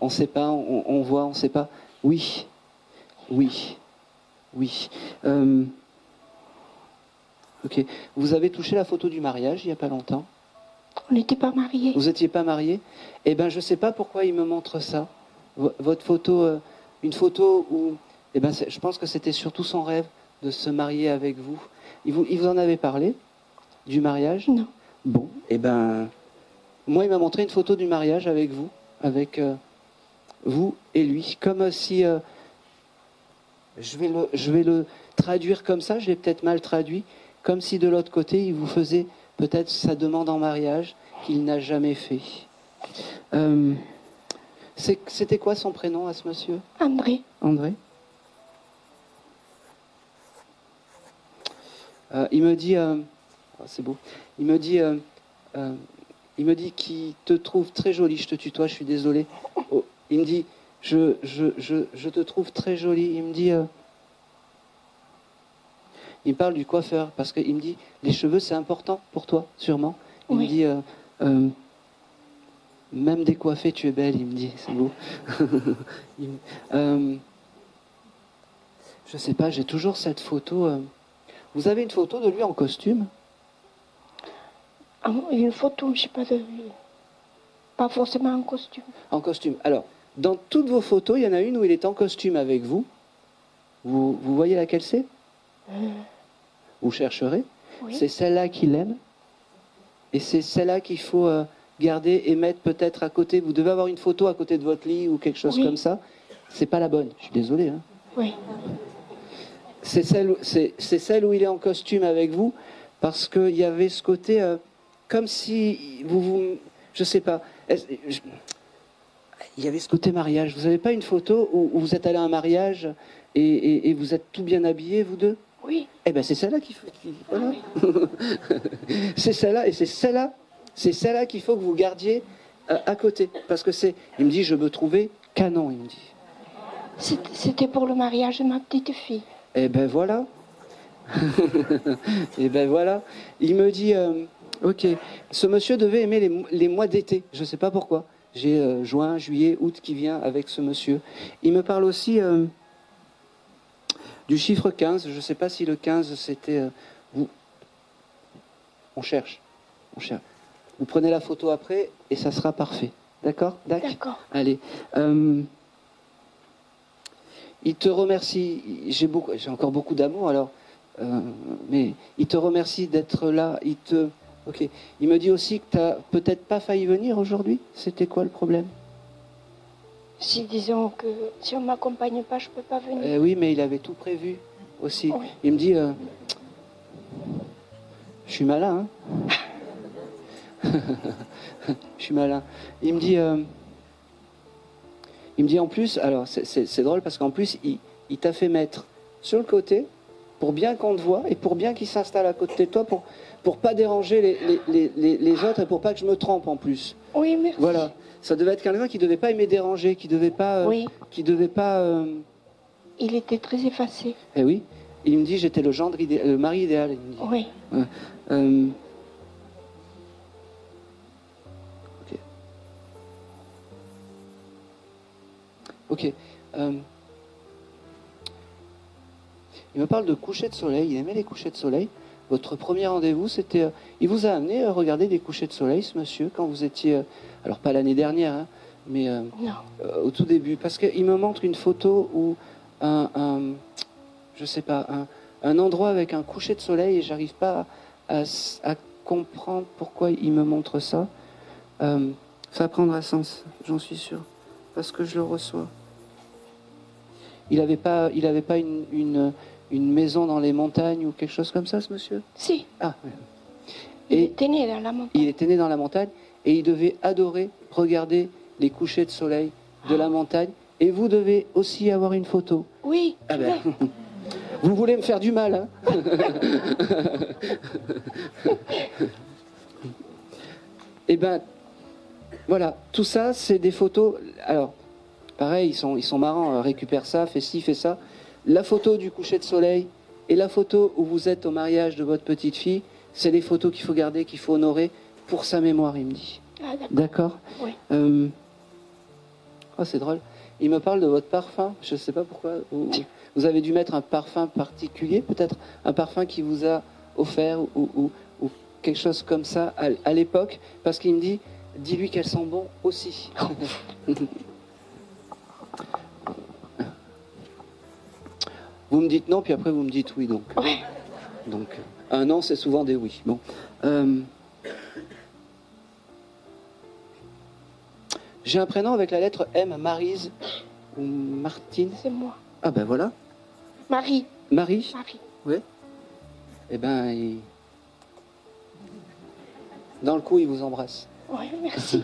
on ne sait pas, on voit, on ne sait pas. Oui, oui, oui. Ok. Vous avez touché la photo du mariage il n'y a pas longtemps? On n'était pas mariés. Vous n'étiez pas mariés? Eh bien, je ne sais pas pourquoi il me montre ça. Votre photo, une photo où, eh ben, je pense que c'était surtout son rêve de se marier avec vous. Il vous en avait parlé du mariage? Non. Bon, eh ben, moi, il m'a montré une photo du mariage avec vous, avec vous et lui, comme si je vais le traduire comme ça. Je l'ai peut-être mal traduit, comme si de l'autre côté, il vous faisait peut-être sa demande en mariage qu'il n'a jamais fait. C'était quoi son prénom à ce monsieur? André. André. Il me dit, c'est beau. Il me dit qu'il te trouve très jolie. Je te tutoie, je suis désolé. Oh, il me dit, je te trouve très jolie. Il me dit. Il me parle du coiffeur, parce qu'il me dit, les cheveux, c'est important pour toi, sûrement. Il me dit, même décoiffée, tu es belle, il me dit, c'est beau. Je sais pas, j'ai toujours cette photo. Vous avez une photo de lui en costume? Une photo, je sais pas de lui. Pas forcément en costume. En costume. Alors, dans toutes vos photos, il y en a une où il est en costume avec vous. Vous voyez laquelle c'est? Vous chercherez. Oui. C'est celle-là qu'il aime. Et c'est celle-là qu'il faut garder et mettre peut-être à côté. Vous devez avoir une photo à côté de votre lit ou quelque chose comme ça. C'est pas la bonne. Je suis désolé. Hein. Oui. C'est celle où il est en costume avec vous, parce qu'il y avait ce côté comme si je sais pas. Il y avait ce côté mariage. Vous n'avez pas une photo où vous êtes allé à un mariage et vous êtes tout bien habillés, vous deux? Oui. Eh bien, c'est celle-là qu'il faut. Voilà. C'est celle-là, et c'est celle-là qu'il faut que vous gardiez à côté. Parce que il me dit, je me trouvais canon, il me dit. C'était pour le mariage de ma petite fille. Eh ben voilà. Eh ben voilà. Il me dit, ok, ce monsieur devait aimer les mois d'été. Je ne sais pas pourquoi. J'ai juin, juillet, août qui vient avec ce monsieur. Il me parle aussi du chiffre 15. Je ne sais pas si le 15 c'était... On cherche. Vous prenez la photo après et ça sera parfait. D'accord? D'accord. Allez. il te remercie. J'ai encore beaucoup d'amour, alors, mais il te remercie d'être là. Ok. Il me dit aussi que tu n'as peut-être pas failli venir aujourd'hui. C'était quoi le problème? Si disons que si on m'accompagne pas, je peux pas venir. Oui, mais il avait tout prévu aussi. Oui. Il me dit, je suis malin, hein. Je suis malin. Il me dit en plus, alors c'est drôle parce qu'en plus, il t'a fait mettre sur le côté pour bien qu'on te voit et pour bien qu'il s'installe à côté de toi pour pas déranger les autres et pour pas que je me trompe en plus. Oui, merci. Voilà. Ça devait être quelqu'un qui devait pas aimer déranger, qui devait pas... Oui. Qui devait pas... Il était très effacé. Eh oui. Il me dit, j'étais le mari idéal. Il me dit. Oui. Ok. Il me parle de coucher de soleil. Il aimait les couchers de soleil. Votre premier rendez-vous, c'était... il vous a amené à regarder des couchers de soleil, ce monsieur, quand vous étiez... alors, pas l'année dernière, hein, mais au tout début. Parce qu'il me montre une photo où je sais pas, un endroit avec un coucher de soleil et j'arrive pas à comprendre pourquoi il me montre ça. Ça prendra sens, j'en suis sûr, parce que je le reçois. Il avait pas une maison dans les montagnes ou quelque chose comme ça, ce monsieur? Si. Ah. Ouais. Il était né dans la montagne. Il était né dans la montagne et il devait adorer regarder les couchers de soleil de la montagne. Et vous devez aussi avoir une photo. Oui. Ah ben. Vous voulez me faire du mal, hein? Eh ben, voilà, tout ça, c'est des photos. Alors, pareil, ils sont marrants, récupère ça, fais ci, fais ça. La photo du coucher de soleil et la photo où vous êtes au mariage de votre petite fille, c'est les photos qu'il faut garder, qu'il faut honorer pour sa mémoire, il me dit. Ah, d'accord. Oui. Oh, c'est drôle. Il me parle de votre parfum. Je ne sais pas pourquoi. Vous avez dû mettre un parfum particulier, peut-être un parfum qui vous a offert ou quelque chose comme ça à l'époque, parce qu'il me dit, dis-lui qu'elles sont bonnes aussi. Vous me dites non, puis après vous me dites oui. Donc un non, c'est souvent des oui. Bon. J'ai un prénom avec la lettre M, Maryse ou Martine. C'est moi. Ah ben voilà. Marie. Marie. Marie. Oui. Eh ben, dans le coup, il vous embrasse. Oui, merci.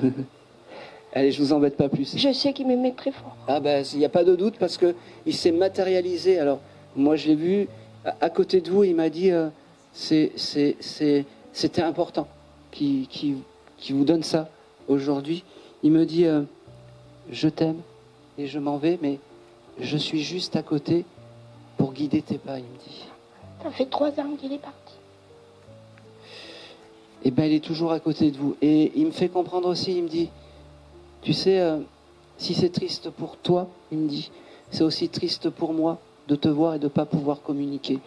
Allez, je vous embête pas plus. Je sais qu'il m'aimait très fort. Ah ben, il n'y a pas de doute parce que il s'est matérialisé. Alors, moi, je l'ai vu à côté de vous. Il m'a dit, c'était important qui vous donne ça aujourd'hui. Il me dit, je t'aime et je m'en vais, mais je suis juste à côté pour guider tes pas, il me dit. Ça fait 3 ans qu'il est parti. Eh bien, il est toujours à côté de vous. Et il me fait comprendre aussi, il me dit, tu sais, si c'est triste pour toi, il me dit, c'est aussi triste pour moi de te voir et de ne pas pouvoir communiquer.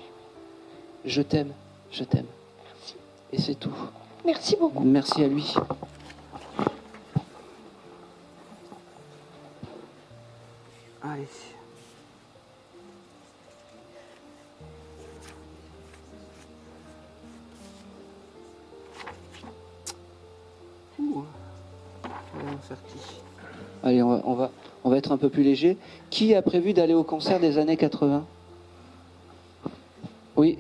Je t'aime, je t'aime. Merci. Et c'est tout. Merci beaucoup. Merci à lui. Allez. Allez, on va être un peu plus léger. Qui a prévu d'aller au concert des années 80? Oui.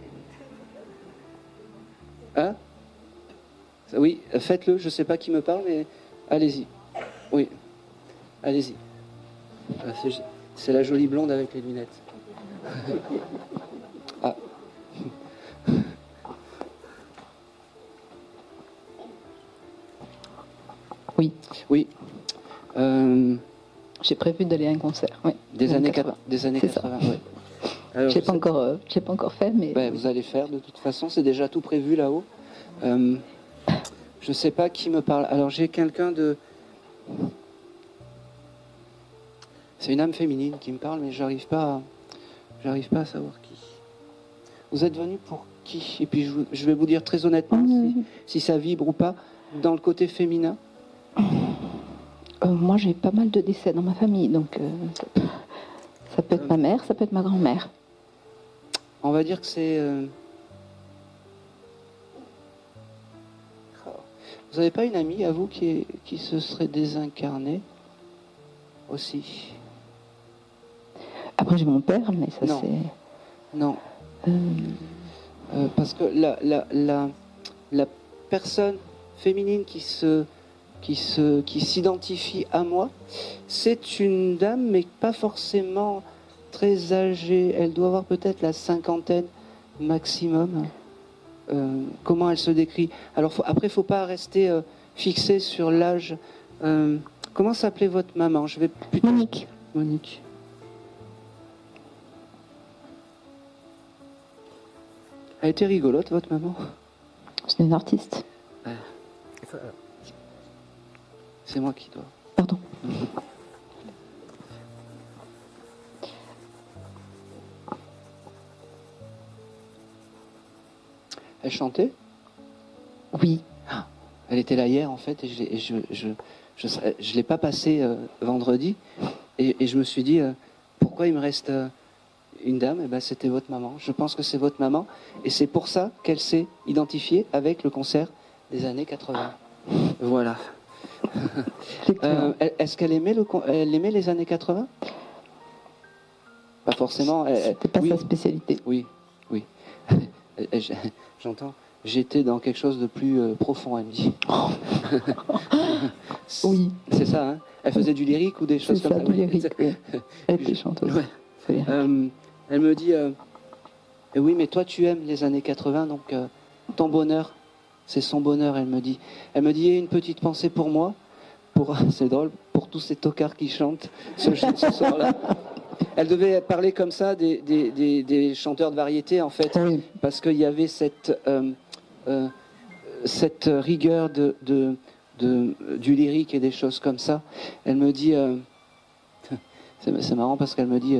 Hein? Oui, faites-le. Je ne sais pas qui me parle, mais allez-y. Oui. Allez-y. C'est la jolie blonde avec les lunettes. Ah. Oui. Oui. J'ai prévu d'aller à un concert. Oui. Des années 80. Des années 80. Oui. Alors, j'ai pas encore fait, mais. Ben, vous allez faire de toute façon. C'est déjà tout prévu là-haut. Je sais pas qui me parle. Alors j'ai quelqu'un de. C'est une âme féminine qui me parle, mais j'arrive pas à savoir qui. Vous êtes venu pour qui? Et puis je vais vous dire très honnêtement si ça vibre ou pas dans le côté féminin. Moi, j'ai pas mal de décès dans ma famille, donc Ça peut être ma mère, ça peut être ma grand-mère. On va dire que c'est... Vous n'avez pas une amie à vous qui se serait désincarnée aussi? Après, j'ai mon père, mais ça Non. c'est... Non. Parce que la personne féminine qui s'identifie à moi, c'est une dame, mais pas forcément très âgée. Elle doit avoir peut-être la cinquantaine maximum. Comment elle se décrit? Alors après, il ne faut pas rester fixé sur l'âge. Comment s'appelait votre maman? Je vais plutôt... Monique. Monique. Elle était rigolote, votre maman? C'est une artiste. Ouais. C'est moi qui dois. Pardon. Elle chantait? Oui. Ah, elle était là hier en fait et je l'ai pas passée vendredi et je me suis dit pourquoi il me reste une dame? Et ben c'était votre maman. Je pense que c'est votre maman et c'est pour ça qu'elle s'est identifiée avec le concert des années 80. Voilà. Est-ce qu'elle aimait elle aimait les années 80? Pas forcément. C'était pas sa spécialité. Oui, oui. J'entends. J'étais dans quelque chose de plus profond, elle me dit. Oui. C'est ça, hein? Elle faisait du lyrique ou des choses comme ça? C'est ça, du lyrique, oui. Elle était chanteuse. Ouais. Elle me dit, oui, mais toi tu aimes les années 80, donc ton bonheur, c'est son bonheur, elle me dit. Elle me dit, une petite pensée pour moi, c'est drôle, pour tous ces tocards qui chantent ce soir-là. Elle devait parler comme ça des chanteurs de variété, en fait, oui. Parce qu'il y avait cette rigueur du lyrique et des choses comme ça. Elle me dit, c'est marrant parce qu'elle me dit,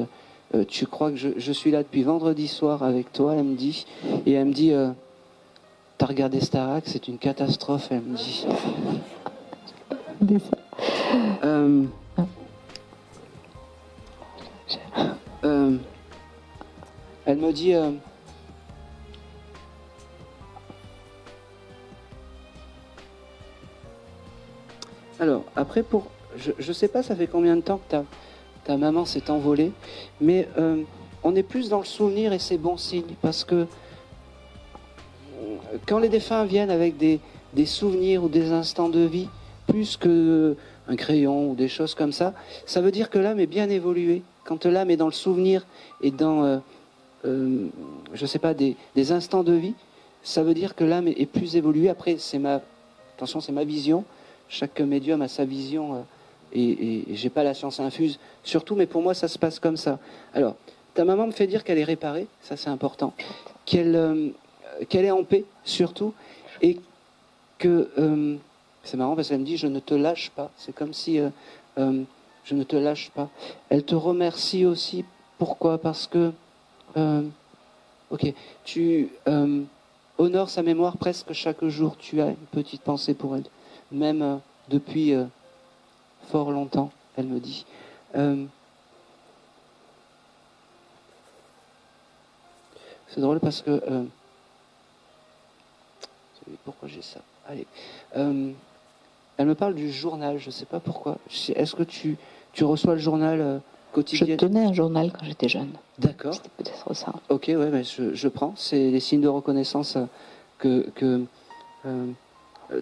tu crois que je suis là depuis vendredi soir avec toi, elle me dit, et elle me dit, t'as regardé Starac, c'est une catastrophe, elle me dit. Elle me dit alors après je sais pas ça fait combien de temps que ta maman s'est envolée, mais on est plus dans le souvenir et c'est bon signe parce que quand les défunts viennent avec des souvenirs ou des instants de vie plus que un crayon ou des choses comme ça, ça veut dire que l'âme est bien évoluée. Quand l'âme est dans le souvenir et dans, je sais pas, des instants de vie, ça veut dire que l'âme est plus évoluée. Après, c'est ma vision. Chaque médium a sa vision et j'ai pas la science infuse surtout, mais pour moi, ça se passe comme ça. Alors, ta maman me fait dire qu'elle est réparée, ça c'est important, qu'elle est en paix surtout, et que c'est marrant parce qu'elle me dit je ne te lâche pas. C'est comme si je ne te lâche pas. Elle te remercie aussi. Pourquoi? Parce que tu honores sa mémoire presque chaque jour. Tu as une petite pensée pour elle, même depuis fort longtemps. Elle me dit. C'est drôle parce que pourquoi j'ai ça? Allez. Elle me parle du journal, je ne sais pas pourquoi. Est-ce que tu reçois le journal quotidien? Je tenais un journal quand j'étais jeune. D'accord. C'était peut-être ça. Ok, ouais, mais je prends. C'est les signes de reconnaissance que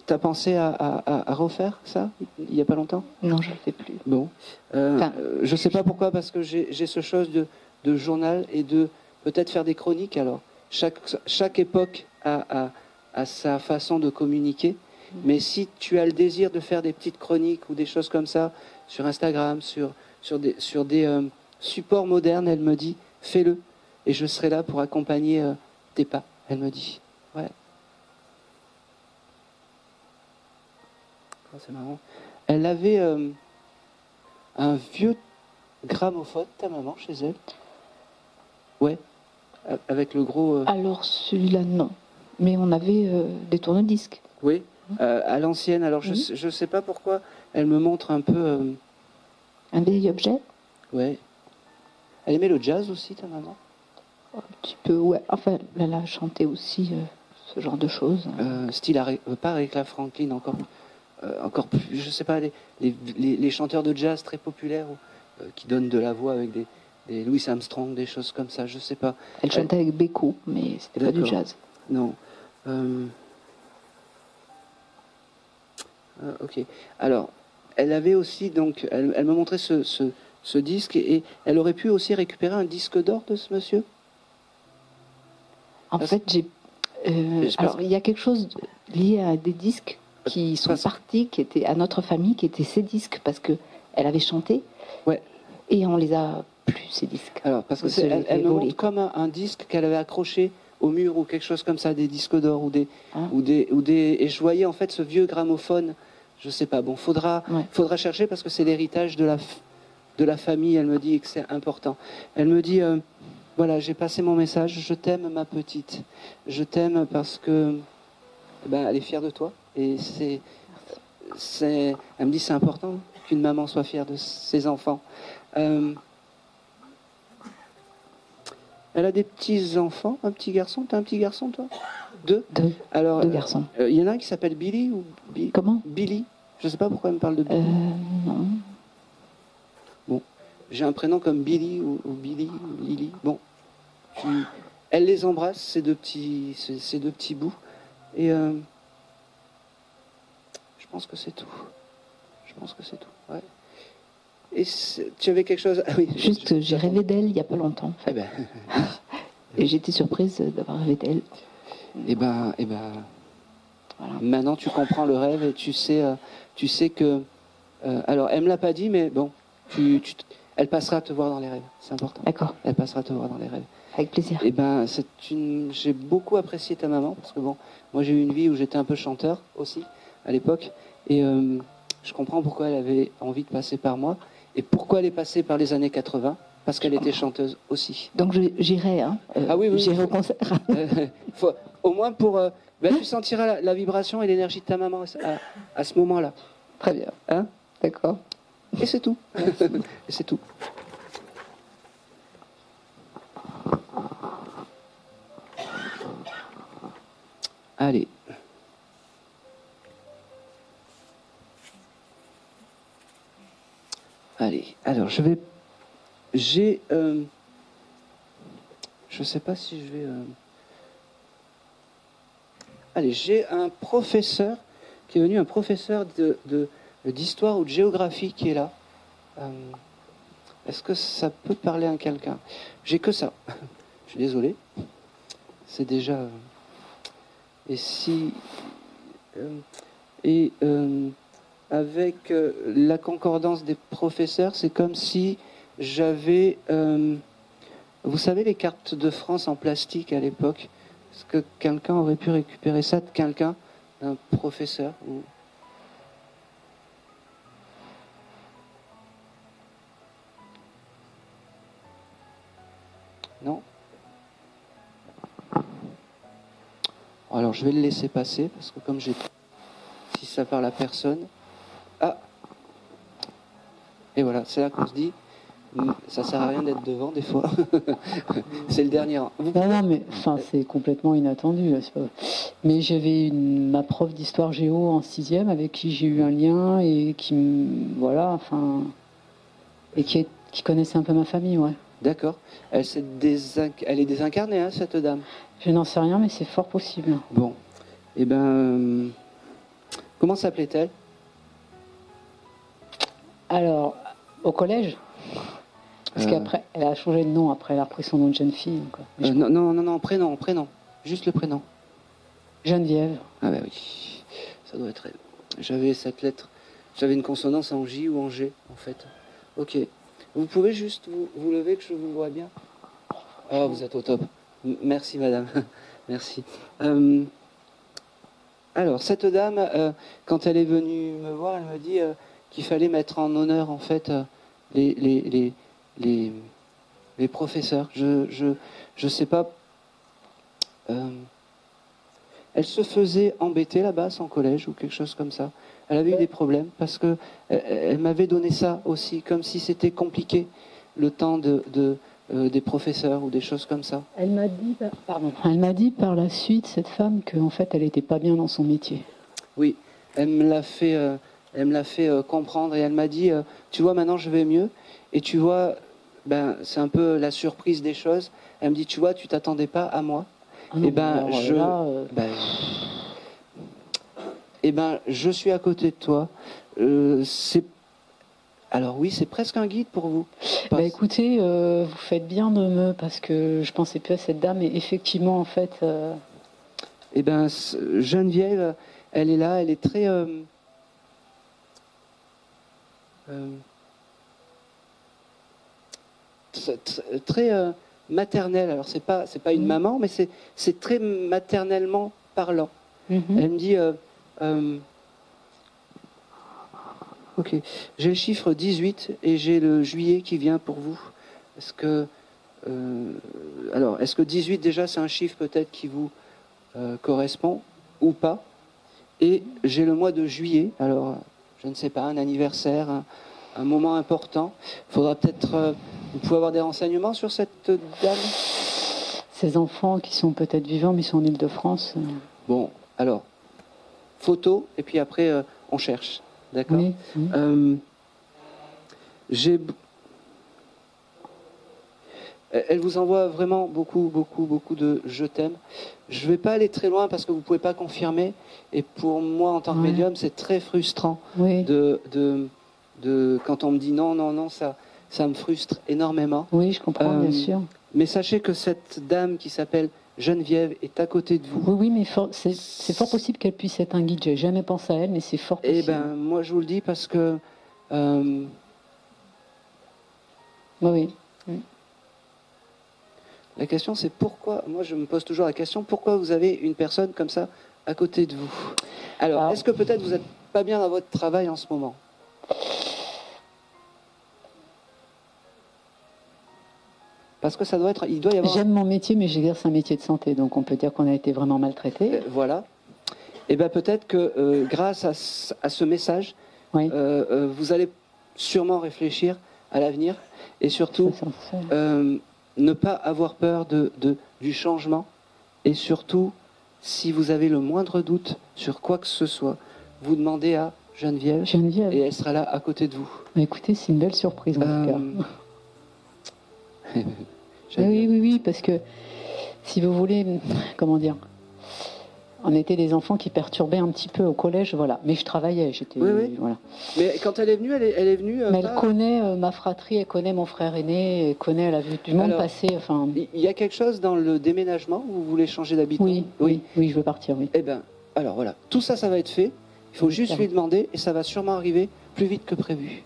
t'as pensé à refaire ça il n'y a pas longtemps? Non, je ne le fais plus. Bon. Je ne sais pas pourquoi, parce que j'ai ce chose de journal et de peut-être faire des chroniques. Alors, chaque époque a sa façon de communiquer. Mais si tu as le désir de faire des petites chroniques ou des choses comme ça sur Instagram, sur des supports modernes, elle me dit, fais-le. Et je serai là pour accompagner tes pas. Elle me dit, ouais. Oh, c'est marrant. Elle avait un vieux gramophone, ta maman, chez elle? Ouais. Avec le gros... Alors celui-là, non. Mais on avait des tourne-disques. Oui. À l'ancienne, alors je ne sais pas pourquoi elle me montre un peu... Un vieil objet? Ouais. Elle aimait le jazz aussi, ta maman? Un petit peu, ouais. Enfin, elle a chanté aussi ce genre de choses. Style, pas Aretha Franklin, encore plus, je sais pas, les chanteurs de jazz très populaires qui donnent de la voix avec des Louis Armstrong, des choses comme ça, je sais pas. Elle chantait avec Beko, mais c'était pas du jazz. Non. Ok. Alors, elle avait aussi, donc, elle m'a montré ce disque et elle aurait pu aussi récupérer un disque d'or de ce monsieur? En fait, alors, il y a quelque chose lié à des disques qui sont partis, qui étaient à notre famille, qui étaient ses disques, parce que elle avait chanté. Ouais. Et on les a plus, ces disques. Alors, parce que elle me montre comme un disque qu'elle avait accroché au mur ou quelque chose comme ça, des disques d'or et je voyais en fait ce vieux gramophone, je sais pas, bon, faudra chercher parce que c'est l'héritage de la famille, elle me dit que c'est important. Elle me dit, voilà, j'ai passé mon message, je t'aime ma petite, je t'aime parce que elle est fière de toi et elle me dit c'est important qu'une maman soit fière de ses enfants. Elle a des petits-enfants, un petit garçon. T'as un petit garçon, toi? Deux. Alors, deux garçons. Il y en a un qui s'appelle Billy ou Comment? Billy. Je sais pas pourquoi elle me parle de Billy. Non. Bon, j'ai un prénom comme Billy ou Billy ou Lily. Bon, elle les embrasse, ces deux petits bouts. Et je pense que c'est tout. Ouais. Et tu avais quelque chose? Ah oui. Juste, j'ai rêvé d'elle il n'y a pas longtemps. En fait. Et j'étais surprise d'avoir rêvé d'elle. Et ben, voilà. Maintenant tu comprends le rêve et tu sais que. Alors, elle me l'a pas dit, mais bon, elle passera te voir dans les rêves. C'est important. D'accord. Elle passera te voir dans les rêves. Avec plaisir. Et ben, j'ai beaucoup apprécié ta maman parce que bon, moi j'ai eu une vie où j'étais un peu chanteur aussi à l'époque et je comprends pourquoi elle avait envie de passer par moi. Et pourquoi elle est passée par les années 80? Parce qu'elle était chanteuse aussi. Donc j'irai, hein. Ah oui. J'irai au concert. Au moins pour... tu sentiras la vibration et l'énergie de ta maman à ce moment-là. Très bien. Hein? D'accord. Et c'est tout. Et c'est tout. Allez. Allez, alors je sais pas si je vais... Allez, j'ai un professeur qui est venu, un professeur d'histoire ou de géographie qui est là. Est-ce que ça peut parler à quelqu'un? J'ai que ça. Je suis désolé. C'est déjà... Et si... avec la concordance des professeurs, c'est comme si j'avais... vous savez, les cartes de France en plastique à l'époque? Est-ce que quelqu'un aurait pu récupérer ça de quelqu'un, d'un professeur ou... Non? Alors, je vais le laisser passer, parce que comme j'ai... Si ça parle à personne... Ah! Et voilà, c'est là qu'on se dit, ça sert à rien d'être devant, des fois. C'est le dernier rang. Non, mais enfin, c'est complètement inattendu. Là, pas... Mais j'avais ma prof d'histoire géo en 6e avec qui j'ai eu un lien et qui, voilà, enfin... Et qui connaissait un peu ma famille, ouais. D'accord. Elle est désincarnée, hein, cette dame? Je n'en sais rien, mais c'est fort possible. Bon. Eh ben... Comment s'appelait-elle? Alors, au collège. Parce qu'après, elle a changé de nom, après elle a repris son nom de jeune fille. Quoi. Non, prénom. Juste le prénom. Geneviève. Ah bah oui, ça doit être elle. J'avais cette lettre, j'avais une consonance en J ou en G, en fait. Ok. Vous pouvez juste vous lever, que je vous vois bien? Ah, vous êtes au top. Merci, madame. Merci. Alors, cette dame, quand elle est venue me voir, elle me dit qu'il fallait mettre en honneur, en fait, les professeurs. Je sais pas. Elle se faisait embêter là-bas, son collège, ou quelque chose comme ça. Elle avait eu des problèmes, parce que elle m'avait donné ça aussi, comme si c'était compliqué, le temps de des professeurs ou des choses comme ça. Elle m'a dit, elle m'a dit par la suite, cette femme, qu'en fait, elle n'était pas bien dans son métier. Oui, elle me l'a fait comprendre et elle m'a dit, tu vois, maintenant je vais mieux. Et tu vois, ben, c'est un peu la surprise des choses. Elle me dit, tu vois, tu t'attendais pas à moi. Non, je suis à côté de toi. Alors oui, c'est presque un guide pour vous. Écoutez, vous faites bien de me... Parce que je pensais plus à cette dame, et effectivement, en fait... Geneviève, elle est là, elle est très... très maternelle. Alors c'est pas une maman, mais c'est très maternellement parlant. Elle me dit... ok, j'ai le chiffre 18 et j'ai le juillet qui vient pour vous. Est-ce que 18 déjà c'est un chiffre peut-être qui vous correspond ou pas? Et j'ai le mois de juillet, alors je ne sais pas, un anniversaire, un moment important. Il faudra peut-être... vous pouvez avoir des renseignements sur cette dame? Ces enfants qui sont peut-être vivants mais ils sont en Île-de-France. Bon, alors, photo et puis après on cherche. D'accord. Oui. Elle vous envoie vraiment beaucoup de je t'aime. Je ne vais pas aller très loin parce que vous ne pouvez pas confirmer. Et pour moi, en tant que médium, c'est très frustrant de quand on me dit non, ça me frustre énormément. Oui, je comprends, bien sûr. Mais sachez que cette dame qui s'appelle Geneviève est à côté de vous. Oui, mais c'est fort possible qu'elle puisse être un guide. J'ai jamais pensé à elle, mais c'est fort possible. Eh ben, moi, je vous le dis parce que... Oui. La question, c'est pourquoi... Moi, je me pose toujours la question, pourquoi vous avez une personne comme ça à côté de vous? Alors, est-ce que peut-être vous n'êtes pas bien dans votre travail en ce moment? Parce que ça doit être... Il doit y avoir... J'aime mon métier, mais j'exerce un métier de santé, donc on peut dire qu'on a été vraiment maltraité. Voilà. Et bien peut-être que grâce à ce message, vous allez sûrement réfléchir à l'avenir et surtout ne pas avoir peur du changement. Et surtout, si vous avez le moindre doute sur quoi que ce soit, vous demandez à Geneviève. Et elle sera là à côté de vous. Écoutez, c'est une belle surprise en tout cas. Oui, parce que si vous voulez, comment dire, on était des enfants qui perturbaient un petit peu au collège, voilà. Mais je travaillais, j'étais, voilà. Mais quand elle est venue, elle est venue. Mais elle connaît ma fratrie, elle connaît mon frère aîné, elle connaît, elle a vu du monde passer. Enfin. Il y a quelque chose dans le déménagement où vous voulez changer d'habitat? Oui, je veux partir, oui. Eh ben, alors voilà, tout ça, ça va être fait. Il faut juste lui demander et ça va sûrement arriver plus vite que prévu.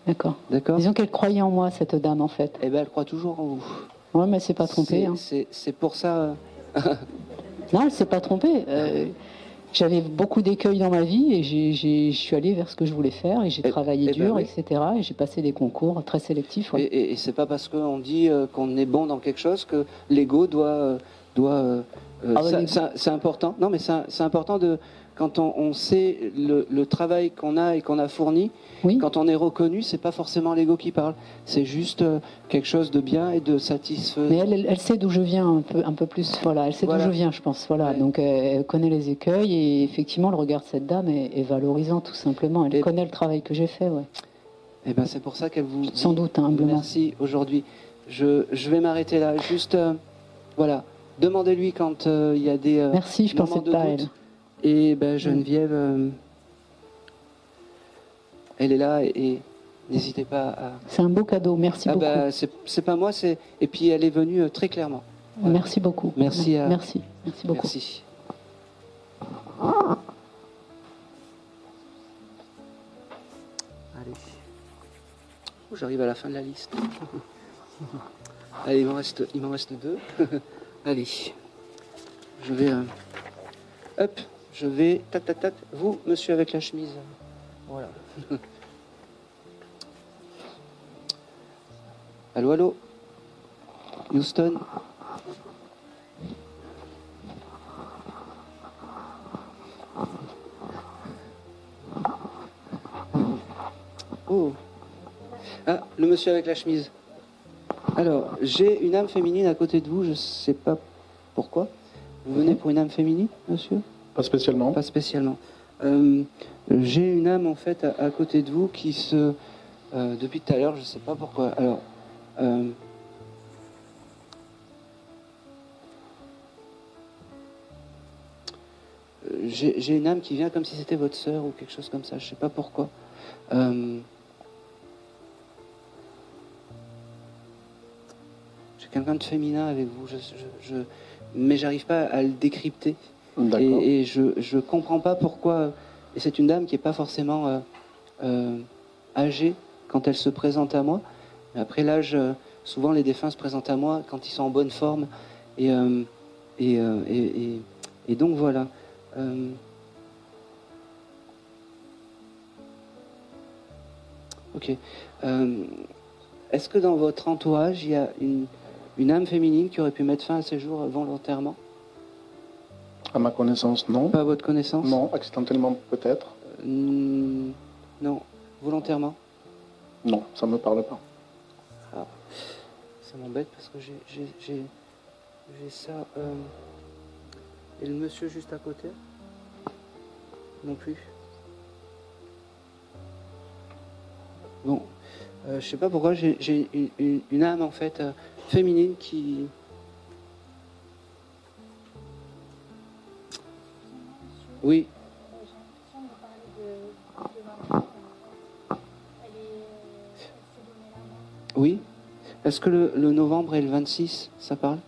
D'accord. Disons qu'elle croyait en moi, cette dame, en fait. Eh ben, elle croit toujours en vous. Ouais, mais elle s'est pas trompée. C'est pour ça. Non, elle s'est pas trompée. J'avais beaucoup d'écueils dans ma vie et je suis allée vers ce que je voulais faire et j'ai travaillé dur, etc. Et j'ai passé des concours très sélectifs. Ouais. Et c'est pas parce qu'on dit qu'on est bon dans quelque chose que l'ego doit c'est important. Non, mais c'est important quand on sait le travail qu'on a et qu'on a fourni. Quand on est reconnu, c'est pas forcément l'ego qui parle. C'est juste quelque chose de bien et de satisfaisant. Mais elle sait d'où je viens un peu plus. Voilà, elle sait d'où je viens, je pense. Voilà, donc elle connaît les écueils et effectivement, le regard de cette dame est valorisant, tout simplement. Elle connaît le travail que j'ai fait, ouais. Et ben c'est pour ça qu'elle vous. Sans doute, humblement. Merci aujourd'hui. Je vais m'arrêter là. Juste, voilà. Demandez-lui quand il y a des. Merci, je pensais pas à elle. Et ben Geneviève, elle est là et n'hésitez pas à... C'est un beau cadeau, merci beaucoup. C'est pas moi, et puis elle est venue très clairement. Voilà. Merci beaucoup. Merci beaucoup. Merci. Allez. J'arrive à la fin de la liste. Allez, il m'en reste 2. Allez. Je vais... hop. Je vais, tac, tac, tac, vous, monsieur avec la chemise. Voilà. Allô, allô. Houston. Oh. Ah, le monsieur avec la chemise. Alors, j'ai une âme féminine à côté de vous, je ne sais pas pourquoi. Vous venez pour une âme féminine, monsieur? Pas spécialement. Pas spécialement. J'ai une âme, en fait, à côté de vous qui se... depuis tout à l'heure, je ne sais pas pourquoi. Alors... j'ai une âme qui vient comme si c'était votre sœur ou quelque chose comme ça, je ne sais pas pourquoi. J'ai quelqu'un de féminin avec vous, mais j'arrive pas à le décrypter. Et je ne comprends pas pourquoi. Et c'est une dame qui n'est pas forcément âgée quand elle se présente à moi. Mais après l'âge, souvent les défunts se présentent à moi quand ils sont en bonne forme. Et donc voilà. Ok. Est-ce que dans votre entourage, il y a une âme féminine qui aurait pu mettre fin à ses jours volontairement? À ma connaissance, non. Pas à votre connaissance? Non, accidentellement peut-être. Non, volontairement? Non, ça me parle pas. Ah, ça m'embête parce que j'ai ça. Et le monsieur juste à côté? Non plus. Bon, je sais pas pourquoi j'ai une âme en fait féminine qui... Oui. Oui. Est-ce que le novembre et le 26, ça parle?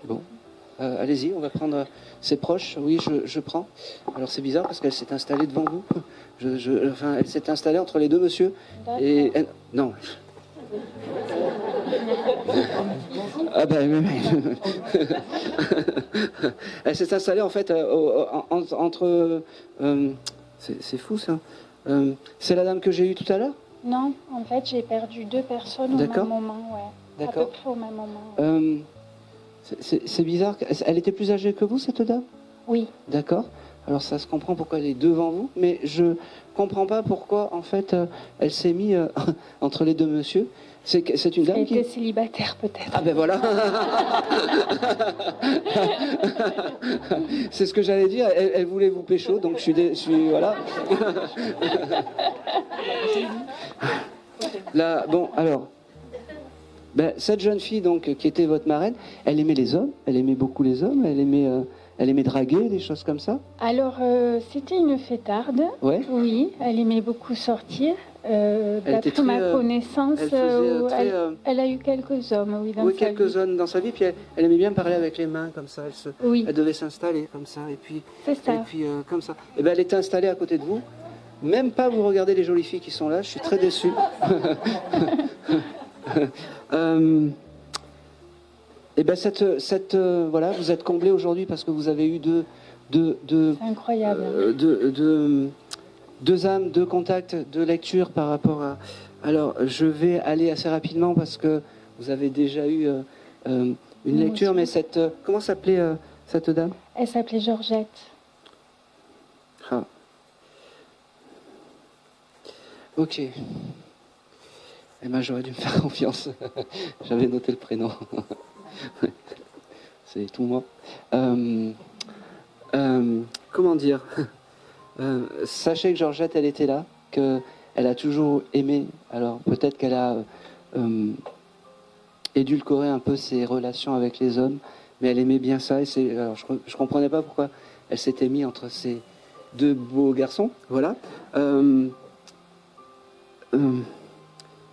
Bon. Allez-y, on va prendre ses proches. Oui, je prends. Alors c'est bizarre parce qu'elle s'est installée devant vous. Enfin, elle s'est installée entre les deux monsieur. Et non. Ah ben, elle s'est installée en fait entre. C'est fou ça. C'est la dame que j'ai eue tout à l'heure? Non, en fait, j'ai perdu 2 personnes au même moment, ouais. À peu près au même moment. C'est bizarre. Elle était plus âgée que vous, cette dame? Oui. D'accord. Alors ça se comprend pourquoi elle est devant vous, mais je comprends pas pourquoi en fait elle s'est mise entre les deux monsieur. C'est une dame elle qui était célibataire peut-être. Ah ben voilà. C'est ce que j'allais dire. Elle voulait vous pécho, donc je suis voilà. Là, bon alors. Ben, cette jeune fille donc qui était votre marraine, elle aimait les hommes, elle aimait beaucoup les hommes, elle aimait draguer, des choses comme ça. Alors c'était une fêtarde. Ouais. Oui, elle aimait beaucoup sortir. D'après ma connaissance, elle a eu quelques hommes, oui, dans sa quelques vie. hommes dans sa vie. Puis elle aimait bien parler avec les mains comme ça. Elle devait s'installer comme ça et puis. C'est ça. Et puis comme ça. Et ben elle était installée à côté de vous. Même pas vous regardez les jolies filles qui sont là. Je suis très déçu. Et ben voilà, vous êtes comblé aujourd'hui parce que vous avez eu c'est incroyable. Deux âmes, 2 contacts, 2 lectures par rapport à... Alors, je vais aller assez rapidement parce que vous avez déjà eu une lecture, mais comment s'appelait cette dame? Elle s'appelait Georgette. Ah. Ok. Eh ben, j'aurais dû me faire confiance. J'avais noté le prénom. C'est tout moi. Comment dire? Sachez que Georgette, elle était là, qu'elle a toujours aimé. Alors peut-être qu'elle a édulcoré un peu ses relations avec les hommes, mais elle aimait bien ça. Et alors, je comprenais pas pourquoi elle s'était mise entre ces 2 beaux garçons. Voilà.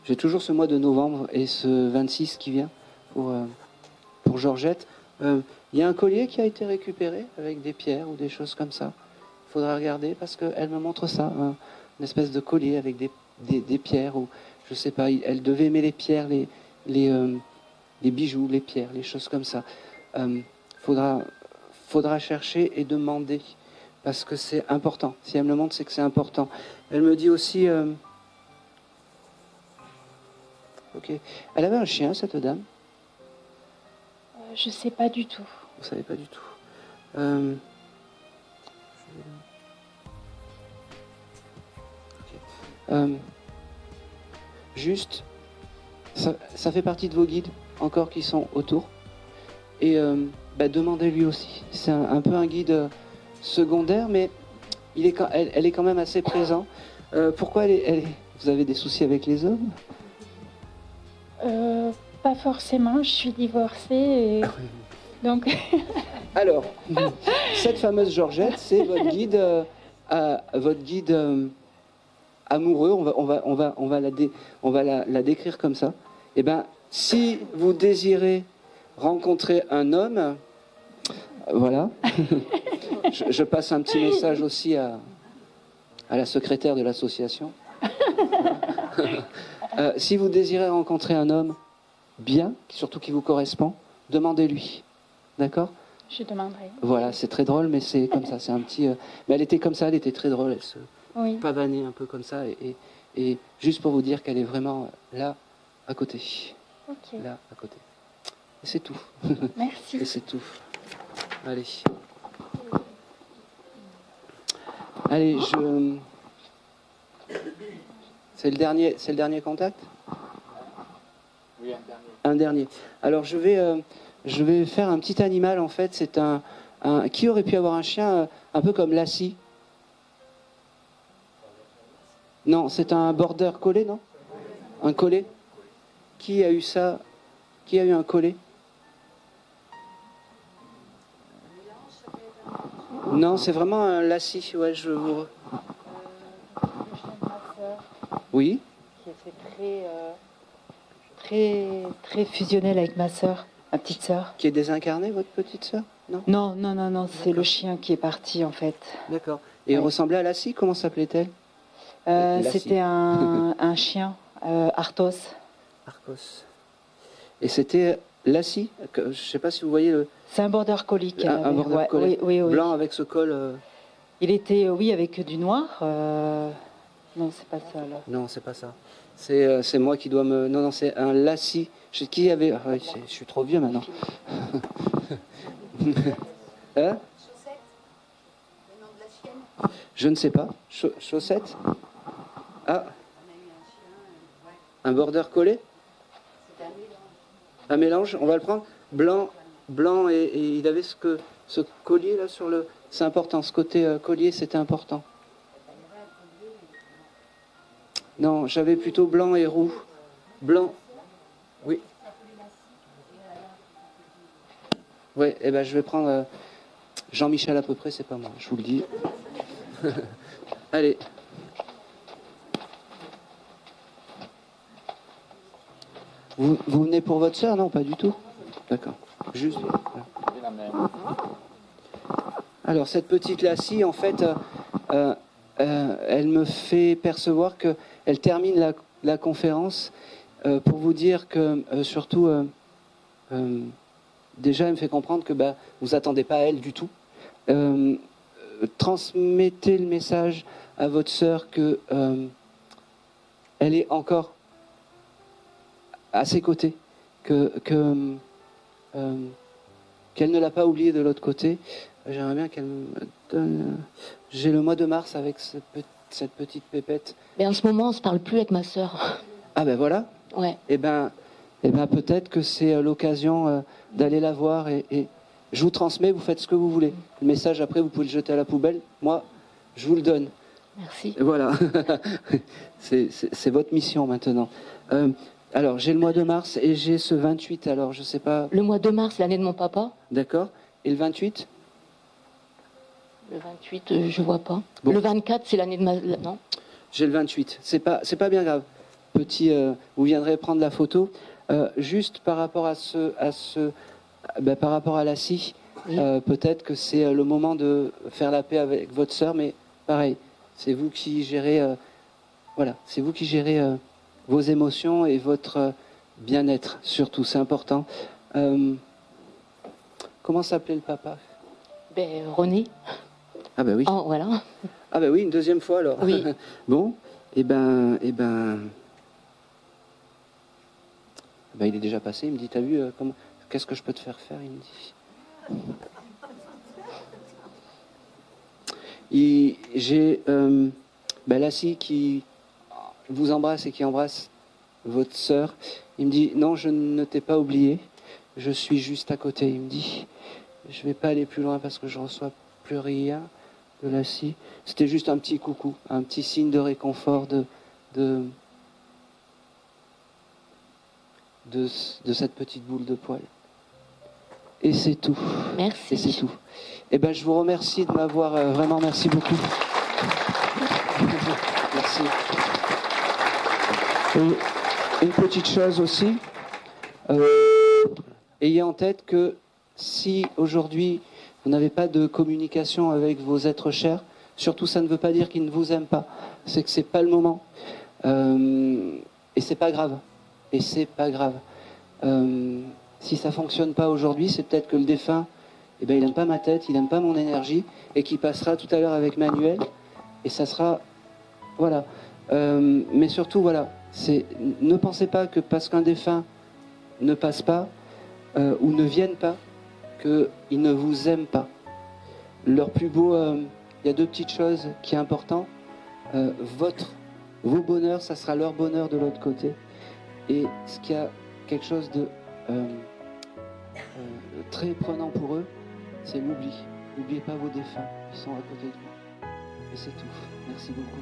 J'ai toujours ce mois de novembre et ce 26 qui vient pour Georgette. Il y a un collier qui a été récupéré avec des pierres ou des choses comme ça. Il faudra regarder parce qu'elle me montre ça, une espèce de collier avec des pierres ou je sais pas. Elle devait aimer les pierres, les bijoux, les pierres, les choses comme ça. Faudra chercher et demander parce que c'est important. Si elle me le montre, c'est que c'est important. Elle me dit aussi. Ok. Elle avait un chien, cette dame? Je sais pas du tout. Vous savez pas du tout. Juste, ça fait partie de vos guides encore qui sont autour. Et demandez-lui aussi. C'est un peu un guide secondaire, mais elle est quand même assez présente. Pourquoi vous avez des soucis avec les hommes? Pas forcément, je suis divorcée. Et... donc... Alors, cette fameuse Georgette, c'est votre guide, amoureux. On va la décrire comme ça. Eh ben, si vous désirez rencontrer un homme, voilà. je passe un petit message aussi à la secrétaire de l'association. Si vous désirez rencontrer un homme bien, surtout qui vous correspond, demandez-lui. D'accord? Je demanderai. Voilà, c'est très drôle, mais c'est comme ça. C'est un petit. Mais elle était comme ça, elle était très drôle. Elle se pavanait un peu comme ça. Et juste pour vous dire qu'elle est vraiment là, à côté. Ok. Là, à côté. Et c'est tout. Merci. Et c'est tout. Allez. Allez, c'est le dernier contact? Oui, un dernier. Alors je vais faire un petit animal en fait. C'est un qui aurait pu avoir un chien un peu comme Lassie? Non, c'est un border collé, non? Un collet? Qui a eu ça? Qui a eu un collet? Non, c'est vraiment un Lassie. Ouais, je vous. Oui. Qui était très fusionnel avec ma sœur, ma petite sœur. Qui est désincarnée, votre petite sœur? Non. Non, c'est le chien qui est parti en fait. D'accord. Et il ressemblait à Lassie? Comment s'appelait-elle? C'était un chien, Arthos. Arcos. Et c'était Lassie? Je ne sais pas si vous voyez le. C'est un border collie qu'elle avait. Un border collie. Oui. Blanc avec ce col. Il était, avec du noir. Non, c'est pas ça là. Non, c'est pas ça. C'est moi qui dois me. Non, c'est un Lassie. Qui y avait. Ah, je suis trop vieux maintenant. Hein? Je ne sais pas. Chaussette? Ah. Un border collé? Un mélange. On va le prendre. Blanc et il avait ce collier là sur le. C'est important. Ce côté collier, c'était important. Non, j'avais plutôt blanc et roux. Blanc. Oui. Oui, eh ben je vais prendre Jean-Michel à peu près, c'est pas moi, je vous le dis. Allez. Vous venez pour votre sœur? Non, pas du tout. D'accord. Juste. Alors, cette petite Lassie, en fait, elle me fait percevoir qu'elle termine la conférence pour vous dire que, surtout, déjà, elle me fait comprendre que vous attendez pas à elle du tout. Transmettez le message à votre sœur que elle est encore à ses côtés, qu'elle ne l'a pas oublié de l'autre côté. J'aimerais bien qu'elle me donne. J'ai le mois de mars avec cette petite pépette. Mais en ce moment, on se parle plus avec ma sœur. Ah ben voilà. Ouais. Eh ben peut-être que c'est l'occasion d'aller la voir et je vous transmets, vous faites ce que vous voulez. Le message après, vous pouvez le jeter à la poubelle. Moi, je vous le donne. Merci. Voilà. c'est votre mission maintenant. Alors, j'ai le mois de mars et j'ai ce 28, alors je sais pas... Le mois de mars, l'année de mon papa. D'accord. Et le 28? Le 28, je vois pas. Bon. Le 24, c'est l'année de ma... Non. J'ai le 28. C'est pas bien grave. Petit, vous viendrez prendre la photo. Juste par rapport par rapport à la scie, oui. Peut-être que c'est le moment de faire la paix avec votre sœur, mais pareil, c'est vous qui gérez... voilà, c'est vous qui gérez... vos émotions et votre bien-être, surtout, c'est important. Comment s'appelait le papa? René. Ah ben oui. Oh, voilà. Ah ben oui, une deuxième fois alors. Oui. Bon, il est déjà passé, il me dit, t'as vu, qu'est-ce que je peux te faire faire? Il me dit. J'ai Lassie qui... vous embrasse et qui embrasse votre sœur. Il me dit, non, je ne t'ai pas oublié, je suis juste à côté. Il me dit, je ne vais pas aller plus loin parce que je ne reçois plus rien de la scie. C'était juste un petit coucou, un petit signe de réconfort de cette petite boule de poil. Et c'est tout. Merci. Et c'est tout. Eh ben, je vous remercie de m'avoir... vraiment, merci beaucoup. Merci. Et une petite chose aussi. Ayez en tête que si aujourd'hui vous n'avez pas de communication avec vos êtres chers, surtout ça ne veut pas dire qu'ils ne vous aiment pas. C'est que c'est pas le moment. Et c'est pas grave. Et c'est pas grave. Si ça fonctionne pas aujourd'hui, c'est peut-être que le défunt, eh ben, il n'aime pas ma tête, il n'aime pas mon énergie, et qu'il passera tout à l'heure avec Manuel, et ça sera... Voilà. Mais surtout, voilà, ne pensez pas que parce qu'un défunt ne passe pas, ou ne vienne pas, qu'ils ne vous aiment pas. Leur plus beau... Il y a deux petites choses qui sont importantes. Vos bonheurs, ça sera leur bonheur de l'autre côté. Et ce qui a quelque chose de très prenant pour eux, c'est l'oubli. N'oubliez pas vos défunts, ils sont à côté de vous. Et c'est tout. Merci beaucoup.